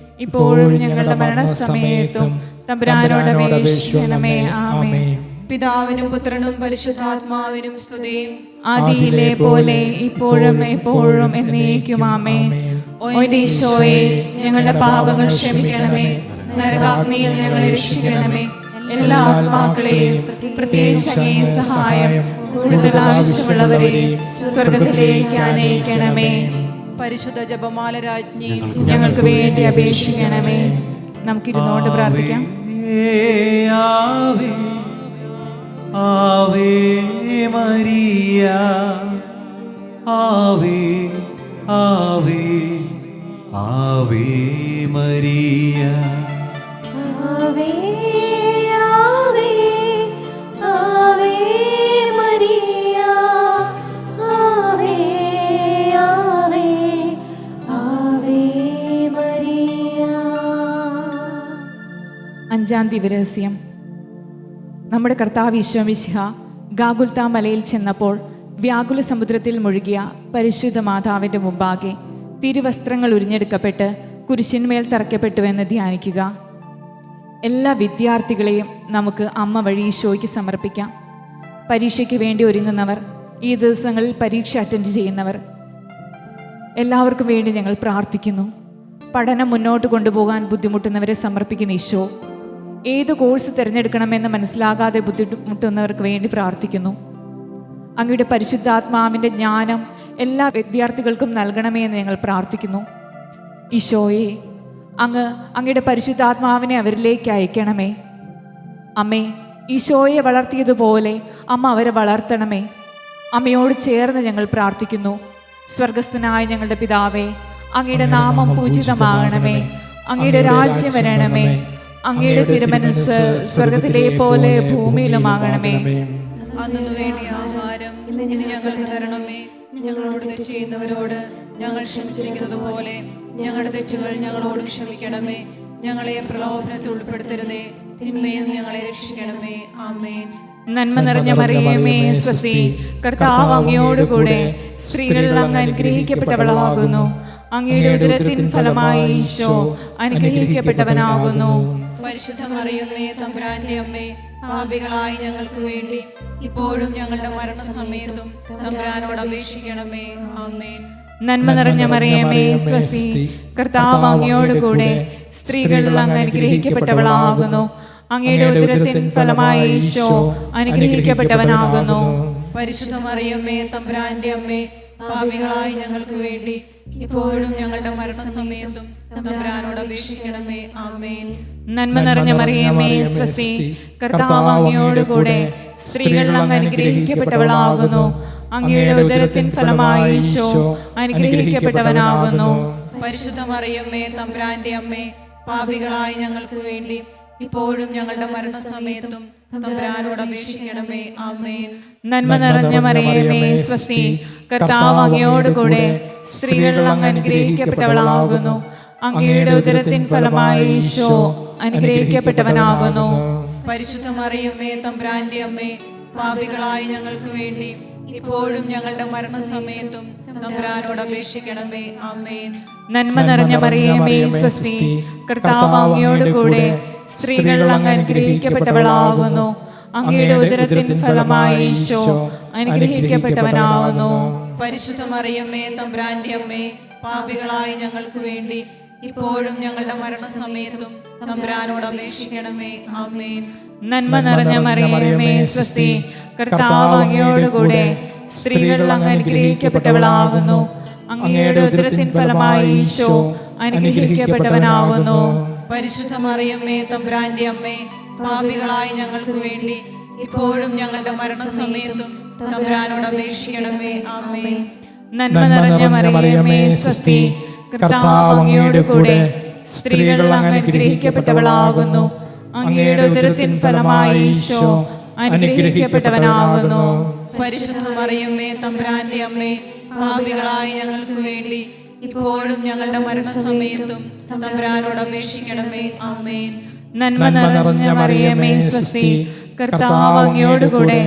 ഇപ്പോഴും ഞങ്ങളുടെ മരണസമയത്തും തമ്പുരാനോട് അപേക്ഷിക്കണമേ. ആമേൻ. പിതാവിനും പുത്രനും പരിശുദ്ധാത്മാവിനും സ്തുതി. ആദിയിലെ പോലെ ഇപ്പോഴും എപ്പോഴും എന്നേക്കും. ആമേൻ. ഓ ഈശോയെ, ഞങ്ങളുടെ പാപങ്ങൾ ക്ഷമിക്കണമേ, നരകാഗ്നിയിൽ ഞങ്ങളെ രക്ഷിക്കണമേ, എല്ലാ ആത്മാക്കളെയും പ്രത്യേകിച്ച് അങ്ങേ സഹായം കൂടുതൽ ആവശ്യമുള്ളവരെയും സ്വർഗത്തിലേക്ക് ആനയിക്കണമേ. പരിശുദ്ധ ജപമാല രാജ്ഞി, ഞങ്ങൾക്ക് വേണ്ടി അപേക്ഷിക്കണമേ. നമുക്കിരുന്നോണ്ട് പ്രാർത്ഥിക്കാം. ആവേ ആവേ മരിയ, ആവേ ആവേ ആവേ മരിയ. ആവേ ആവേ ആവേ മരിയ, ആവേ ആവേ ആവേ മരിയ. അഞ്ചാം ദിവരഹസ്യം. നമ്മുടെ കർത്താവ് ഈശോ മിശിഹ ഗാഗുൽത്താ മലയിൽ ചെന്നപ്പോൾ വ്യാകുല സമുദ്രത്തിൽ മുഴുകിയ പരിശുദ്ധ മാതാവിൻ്റെ മുമ്പാകെ തിരുവസ്ത്രങ്ങൾ ഉരിഞ്ഞെടുക്കപ്പെട്ട് കുരിശിന്മേൽ തറയ്ക്കപ്പെട്ടുവെന്ന് ധ്യാനിക്കുക. എല്ലാ വിദ്യാർത്ഥികളെയും നമുക്ക് അമ്മ വഴി ഈശോയ്ക്ക് സമർപ്പിക്കാം. പരീക്ഷയ്ക്ക് വേണ്ടി ഒരുങ്ങുന്നവർ, ഈ ദിവസങ്ങളിൽ പരീക്ഷ അറ്റൻഡ് ചെയ്യുന്നവർ, എല്ലാവർക്കും വേണ്ടി ഞങ്ങൾ പ്രാർത്ഥിക്കുന്നു. പഠനം മുന്നോട്ട് കൊണ്ടുപോകാൻ ബുദ്ധിമുട്ടുന്നവരെ സമർപ്പിക്കുന്ന ഈശോ, ഏത് കോഴ്സ് തിരഞ്ഞെടുക്കണമെന്ന് മനസ്സിലാകാതെ ബുദ്ധിമുട്ടുന്നവർക്ക് വേണ്ടി പ്രാർത്ഥിക്കുന്നു. അങ്ങയുടെ പരിശുദ്ധാത്മാവിൻ്റെ ജ്ഞാനം എല്ലാ വിദ്യാർത്ഥികൾക്കും നൽകണമേ എന്ന് ഞങ്ങൾ പ്രാർത്ഥിക്കുന്നു. ഈശോയെ, അങ്ങയുടെ പരിശുദ്ധാത്മാവിനെ അവരിലേക്ക് അയക്കണമേ. അമ്മേ, ഈശോയെ വളർത്തിയതുപോലെ അമ്മ അവരെ വളർത്തണമേ. അമ്മയോട് ചേർന്ന് ഞങ്ങൾ പ്രാർത്ഥിക്കുന്നു. സ്വർഗസ്ഥനായ ഞങ്ങളുടെ പിതാവേ, അങ്ങയുടെ നാമം പൂജിതമാകണമേ. അങ്ങയുടെ രാജ്യം വരണമേ. അങ്ങയുടെ തിരുമനസ്സ് സ്വർഗത്തിലെ പോലെ ഭൂമിയിലുമാകണമേ. അന്നു വേണ്ടി ആഹാരം ഇന്ന് ഞങ്ങൾക്ക് തരണമേ. ഞങ്ങളോട് തെറ്റ് ചെയ്യുന്നവരോട് ഞങ്ങൾ ക്ഷമിച്ചിരിക്കുന്നത് പോലെ ഞങ്ങളുടെ തെറ്റുകൾ ഞങ്ങളോട് ക്ഷമിക്കണമേ. ഞങ്ങളെ പ്രലോഭനത്തിൽ ഉൾപ്പെടുത്തരുതേ, തിന്മയിൽ നിന്ന് ഞങ്ങളെ രക്ഷിക്കണമേ. ആമേൻ. നന്മ നിറഞ്ഞ മറിയമേ, സ്വസ്തി, കർത്താവ് അങ്ങയോടുകൂടെ സ്ത്രീകൾ അങ്ങ് അനുഗ്രഹിക്കപ്പെട്ടവളാകുന്നു. അങ്ങയുടെ ഉദരത്തിൻ ഫലമായി ഈശോ അനുഗ്രഹിക്കപ്പെട്ടവനാകുന്നു. പരിശുദ്ധ മറിയമേ, തമ്പുരാന്റെ അമ്മേ, പാപികളായ ഞങ്ങൾക്ക് വേണ്ടി ഇപ്പോഴും ഞങ്ങളുടെ മരണസമയത്തും തമ്പുരാനോട് അപേക്ഷിക്കണമേ. ആമേൻ. നന്മ നിറഞ്ഞ മറിയമേ, സ്വസ്തി, കർത്താവ് അങ്ങയോടുകൂടെ സ്ത്രീകൾ അങ്ങ് അനുഗ്രഹിക്കപ്പെട്ടവളാകുന്നു. അങ്ങയുടെ ഉദരത്തിൻ ഫലമായി ഈശോ അനുഗ്രഹിക്കപ്പെട്ടവനാകുന്നു. പരിശുദ്ധ മറിയമേ, തമ്പുരാന്റെ അമ്മേ, പാപികളായ ഞങ്ങൾക്ക് വേണ്ടി ഇപ്പോഴും ഞങ്ങളുടെ മരണസമയത്തും തമ്പുരാനോട് അപേക്ഷിക്കണമേ. ആമേൻ. നന്മ നിറഞ്ഞ മറിയമേ, സ്വസ്തി, കർത്താവ് അങ്ങയോടുകൂടെ സ്ത്രീകൾ അങ്ങ് അനുഗ്രഹിക്കപ്പെട്ടവളാകുന്നു. അങ്ങയുടെ ഉദരത്തിൻ ഫലമായി ഈശോ അനുഗ്രഹിക്കപ്പെട്ടവനാകുന്നു. പരിശുദ്ധ മറിയമേ, തമ്പുരാന്റെ അമ്മേ, പാപികളായ ഞങ്ങൾക്ക് വേണ്ടി ഇപ്പോഴും ഞങ്ങളുടെ മരണസമയത്തും തമ്പുരാനോട് അപേക്ഷിക്കണമേ. ആമേൻ. നന്മ നിറഞ്ഞ മറിയമേ, സ്വസ്തി, കർത്താവ് അങ്ങയോടുകൂടെ സ്ത്രീകൾ അങ്ങ് അനുഗ്രഹിക്കപ്പെട്ടവളാകുന്നു. അങ്ങയുടെ ഉദരത്തിൻ ഫലമായി ഈശോ അനുഗ്രഹിക്കപ്പെട്ടവനാകുന്നു. പരിശുദ്ധ മറിയമേ, തമ്പുരാന്റെ അമ്മേ, പാപികളായ ഞങ്ങൾക്ക് വേണ്ടി ഇപ്പോഴും ഞങ്ങളുടെ മരണസമയത്തും തമ്പുരാനോട് അപേക്ഷിക്കണമേ. ആമേൻ. നന്മ നിറഞ്ഞ മറിയമേ, സ്വസ്തി, കർത്താവ് അങ്ങയോടുകൂടെ സ്ത്രീകൾ അങ്ങ് അനുഗ്രഹിക്കപ്പെട്ടവളാകുന്നു. അങ്ങയുടെ ഉദരത്തിൻ ഫലമായി ഈശോ അനുഗ്രഹിക്കപ്പെട്ടവനാകുന്നു. പരിശുദ്ധ മറിയമേ, തമ്പുരാന്റെ അമ്മേ, പാപികളായ ഞങ്ങൾക്ക് വേണ്ടി ഇപ്പോഴും ഞങ്ങളുടെ മരണസമയത്തും തമ്പുരാനോട് അപേക്ഷിക്കണമേ. ആമേൻ. നന്മ നിറഞ്ഞ മറിയമേ, സ്വസ്തി, കർത്താവ് അങ്ങയോടുകൂടെ സ്ത്രീകൾ അങ്ങ് അനുഗ്രഹിക്കപ്പെട്ടവളാകുന്നു. അങ്ങയുടെ ഉദരത്തിൻ ഫലമായി ഈശോ അനുഗ്രഹിക്കപ്പെട്ടവനാകുന്നു. പരിശുദ്ധ മറിയമേ, തമ്പുരാന്റെ അമ്മേ, പാപികളായ ഞങ്ങൾക്ക് വേണ്ടി ഇപ്പോഴും ഞങ്ങളുടെ മരണസമയത്തും തമ്പുരാനോട് അപേക്ഷിക്കണമേ. ആമേൻ. നന്മ നിറഞ്ഞ മറിയമേ, സ്വസ്തി, കർത്താവ് അങ്ങയോടുകൂടെ സ്ത്രീകൾ അങ്ങ് അനുഗ്രഹിക്കപ്പെട്ടവളാകുന്നു. അങ്ങയുടെ ഉദരത്തിൻ ഫലമായി ഈശോ അനുഗ്രഹിക്കപ്പെട്ടവനാകുന്നു. പരിശുദ്ധ മറിയമേ, തമ്പുരാന്റെ അമ്മേ, പാപികളായ ഞങ്ങൾക്ക് വേണ്ടി ഇപ്പോഴും ഞങ്ങളുടെ മരണസമയത്തും തമ്പുരാനോട് അപേക്ഷിക്കണമേ. ആമേൻ. നന്മ നിറഞ്ഞ മറിയമേ, സ്വസ്തി, കർത്താവ് അങ്ങയോടുകൂടെ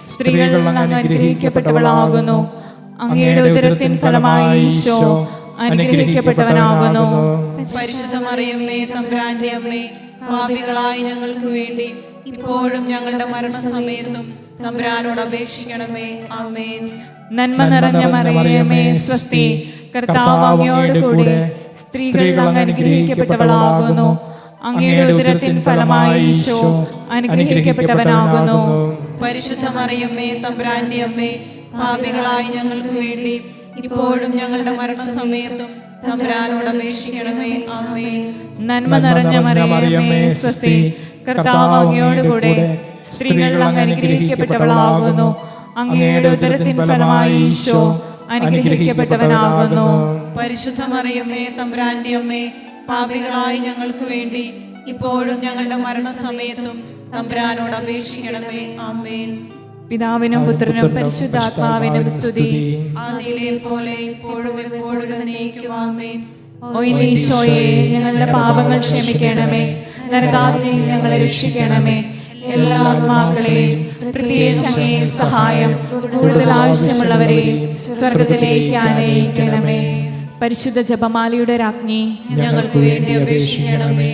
സ്ത്രീകൾ അങ്ങ് അനുഗ്രഹിക്കപ്പെട്ടവളാകുന്നു. അങ്ങയുടെ ഉദരത്തിൻ ഫലമായി ഈശോ അനുഗ്രഹിക്കപ്പെട്ടവനാകുന്നു. പരിശുദ്ധ മറിയമേ, തമ്പുരാന്റെ അമ്മേ, പാപികളായ ഞങ്ങൾക്ക് വേണ്ടി ഇപ്പോഴും ഞങ്ങളുടെ മരണസമയത്തും തമ്പുരാനോട് അപേക്ഷിക്കണമേ. ആമേൻ. നന്മ നിറഞ്ഞ മറിയമേ, സ്വസ്തി, കർത്താവ് അങ്ങയോടുകൂടെ സ്ത്രീകൾ അങ്ങ് അനുഗ്രഹിക്കപ്പെട്ടവളാകുന്നു. അങ്ങയുടെ ഉദരത്തിൻ ഫലമായി ഈശോ അനുഗ്രഹിക്കപ്പെട്ടവനാകുന്നു. പരിശുദ്ധ മറിയമേ, തമ്പുരാന്റെ അമ്മേ, പാപികളായ ഞങ്ങൾക്ക് വേണ്ടി ഇപ്പോഴും ഞങ്ങളുടെ മരണസമയത്തും തമ്പുരാനോട് അപേക്ഷിക്കണമേ. ആമേൻ. നന്മ നിറഞ്ഞ മറിയമേ, സ്വസ്തി, കർത്താവ് അങ്ങയോടുകൂടെ സ്ത്രീകൾ അങ്ങ് അനുഗ്രഹിക്കപ്പെട്ടവളാകുന്നു. അങ്ങയുടെ ഉദരത്തിൻ ഫലമായി ഈശോ അനുഗ്രഹിക്കപ്പെട്ടവനാകുന്നു. പരിശുദ്ധ മറിയമേ, തമ്പുരാന്റെ അമ്മേ, പാപികളായ ഞങ്ങൾക്ക് വേണ്ടി ഇപ്പോഴും ഞങ്ങളുടെ മരണസമയത്തും തമ്പുരാനോട് അപേക്ഷിക്കണമേ. ആമേൻ. പിതാവിനും പുത്രനും പരിശുദ്ധാത്മാവിനും സ്തുതി. ആദിയിലെ പോലെ ഇപ്പോഴും എപ്പോഴും എന്നേക്കും. ആമേൻ. ഓ ഈശോയെ, ഞങ്ങളുടെ പാപങ്ങൾ ക്ഷമിക്കണമേ. നരകാഗ്നിയിൽ ഞങ്ങളെ രക്ഷിക്കണമേ. എല്ലാ ആത്മാക്കളെയും പ്രത്യേകിച്ച് അങ്ങേ സഹായം കൂടുതൽ ആവശ്യമുള്ളവരെയും സ്വർഗത്തിലേക്ക് ആനയിക്കണമേ. പരിശുദ്ധ ജപമാലയുടെ രാജ്ഞി, ഞങ്ങൾക്ക് വേണ്ടി അപേക്ഷിക്കണമേ.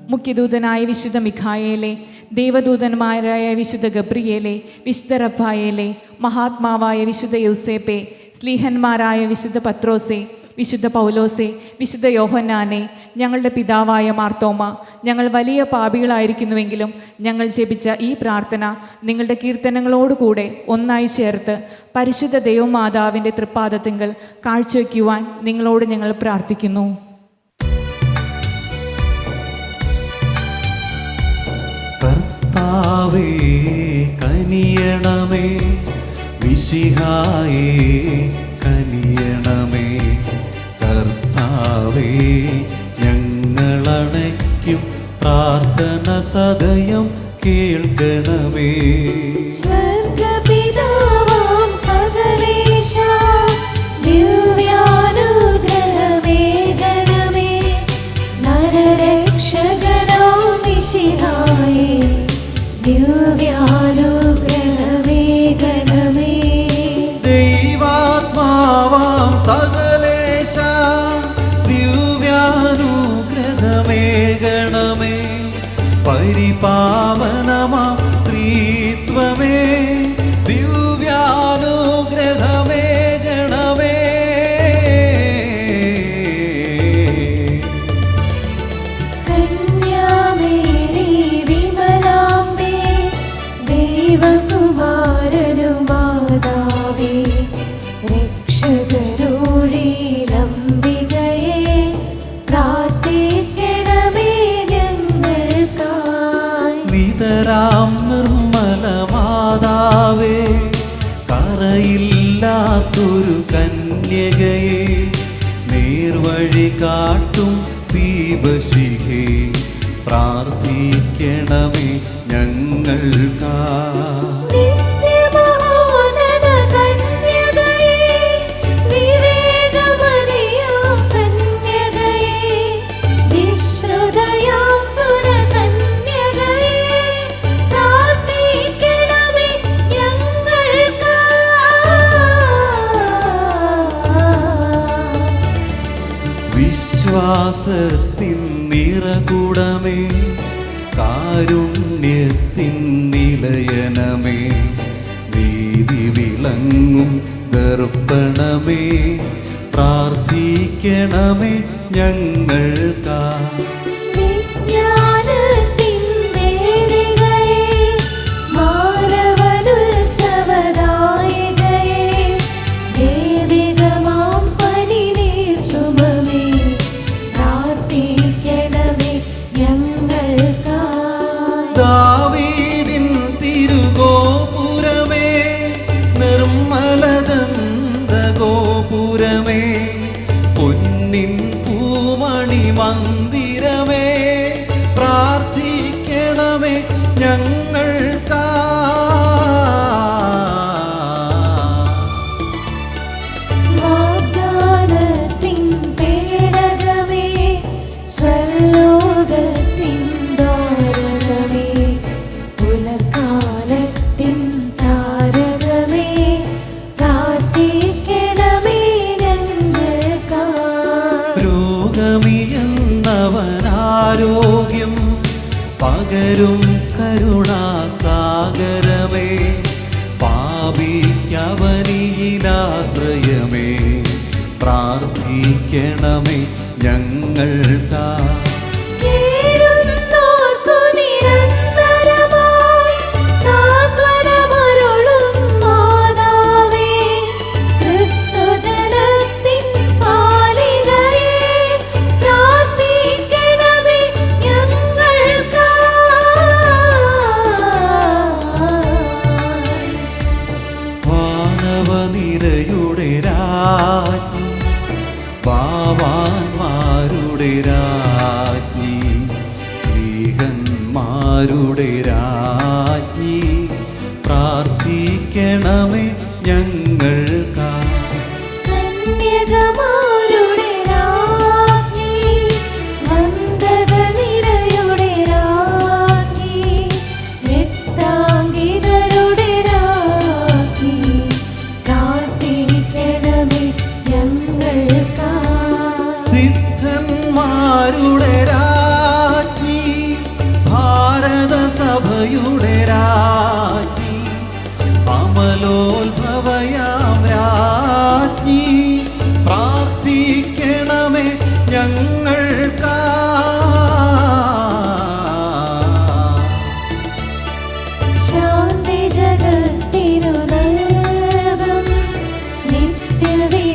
മുഖ്യദൂതനായ വിശുദ്ധ മിഖായേലെ, ദേവദൂതന്മാരായ വിശുദ്ധ ഗബ്രിയേലെ, വിശുദ്ധ റഫായേലെ, മഹാത്മാവായ വിശുദ്ധ യൗസേപ്പെ, സ്ലീഹന്മാരായ വിശുദ്ധ പത്രോസെ, വിശുദ്ധ പൗലോസെ, വിശുദ്ധ യോഹന്നാനെ, ഞങ്ങളുടെ പിതാവായ മാർത്തോമ, ഞങ്ങൾ വലിയ പാപികളായിരിക്കുന്നുവെങ്കിലും ഞങ്ങൾ ജപിച്ച ഈ പ്രാർത്ഥന നിങ്ങളുടെ കീർത്തനങ്ങളോടുകൂടെ ഒന്നായി ചേർത്ത് പരിശുദ്ധ ദൈവമാതാവിൻ്റെ തൃപ്പാദത്തിങ്കൽ കാഴ്ചവെക്കുവാൻ നിങ്ങളോട് ഞങ്ങൾ പ്രാർത്ഥിക്കുന്നു. കർത്താവേ കനിയണമേ, മിശിഹായേ കനിയണമേ. കർത്താവേ ഞങ്ങളണയ്ക്കും പ്രാർത്ഥന സദയം കേൾക്കണമേ. സ്വർഗപിതാവാം സകലേശാ, ദിവ്യാനുഗ്രഹമേകണമേ. നരരക്ഷകനാം മിശിഹായേ, ദിവ്യാനുഗ്രഹമേകണമേ. ദൈവാത്മാവാം സകലേശാ, ദിവ്യാനുഗ്രഹമേകണമേ. പരിപാവനമാം ത്രിത്വമേ, ദിവ്യാനുഗ്രഹമേകണമേ. കന്യാമേരി വിമലാംബേ, ദേവകുമാരനുമാതാവേ, രക്ഷകരോഴിലംബികയെ പ്രാർത്ഥിക്കണമേ ഞങ്ങൾക്കായി. നിതരാം നിർമ്മല മാതാവേ, കറയില്ലാത്തൊരു കന്യകയെ, നേർവഴി കാട്ടും ദീപശിഖേ, പ്രാർത്ഥിക്കണമേ ഞങ്ങൾക്കായി. നിത്യമഹോന്നത കന്യകയെ, വിവേകമതിയാം കന്യകയെ, വിശ്രുതയാം സുരകന്യകയെ, പ്രാർത്ഥിക്കണമേ ഞങ്ങൾക്കായി. വിശ്വാസത്തിൻ നിറകുടമേ, കാരുണ്യത്തിൻ നിലയനമേ, നീതി വിളങ്ങും ദർപ്പണമേ, പ്രാർത്ഥിക്കണമേ ഞങ്ങൾക്കായി. വിജ്ഞാനത്തിൻ വേദികയെ, മാനവനുത്സവദായകയെ, ദേവികമാം പനിനീർ സുമമേ, പ്രാർത്ഥിക്കണമേ ഞങ്ങൾക്കായി. ദാവീദിൻ തിരുഗോപുരമേ, നിർമ്മലദന്തഗോപുരമേ, പൊന്നിൻ പൂമണി മന്ദിരമേ, പ്രാർത്ഥിക്കണമേ ഞങ്ങൾക്കായി. വാഗ്ദാനത്തിൻ പേടകമേ, സ്വർലോകത്തിൻ ദ്വാരകമേ, പുലർക്കാലത്തിൻ താരകമേ, പ്രാർത്ഥിക്കണമേ ഞങ്ങൾക്കായി. രോഗമിയെന്നവനാരോഗ്യം പകരും കരുണാസാഗരമേ, പാപിക്കവനിയിലാശ്രയമേ, പ്രാർത്ഥിക്കണമേ ഞങ്ങൾക്കായി. കേഴുന്നോർക്കു നിരന്തരമായി സാന്ത്വനമരുളും മാതാവേ, ക്രിസ്തുജനത്തിൻ പാലികയെ, പ്രാർത്ഥിക്കണമേ ഞങ്ങൾക്കായി. വാനവനിരയുടെ രാജ്ഞി, പാവാന്മാരുടെ രാജ്ഞി, സ്ത്രീഹന്മാരുടെ രാജ്ഞി, പ്രാർത്ഥിക്കണമേ ഞങ്ങൾക്കായി. കന്യകമാരുടെ രാജ്ഞി, വന്ദകനിരയുടെ രാജ്ഞി, രക്താംഗിതരുടെ രാജ്ഞി, പ്രാർത്ഥിക്കണമേ ഞങ്ങൾക്കായി. സിദ്ധന്മാരുടെ രാജ്ഞി, ഭാരതസഭയുടെ രാജ്ഞി, അമലോത്ഭവയാം രാജ്ഞി, പ്രാർത്ഥിക്കണമേ ഞങ്ങൾക്കായി. ശാന്തി ജഗത്തിനു നൽകും നിത്യവിരാജിതരാജ്ഞി,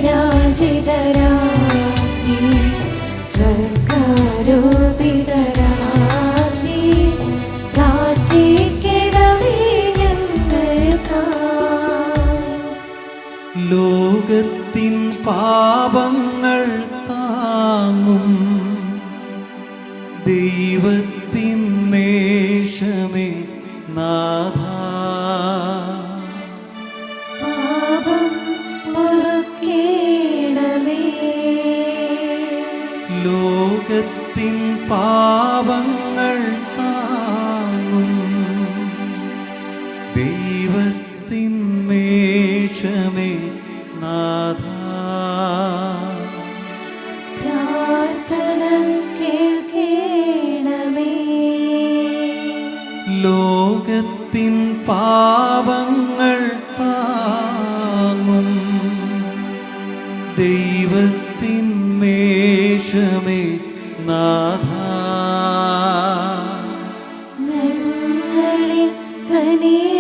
സ്വർഗാരോപിതരാജ്ഞി, പ്രാർത്ഥിക്കണമേ പാപങ്ങൾ താങ്ങും ദൈവത്തിൻ മേഷമേ നാഥാ. പാപം പൊറുക്കേണമേ. ലോകത്തിൻ പാപങ്ങൾ താങ്ങും ദൈവത്തിൻ മേഷമേ നാഥാ. പ്രാർത്ഥന കേൾക്കേണമേ. ലോകത്തിൻ പാപങ്ങൾ താങ്ങും ദൈവത്തിൻ മേഷമേ നാഥാ. ഞങ്ങളിൽ കനിയ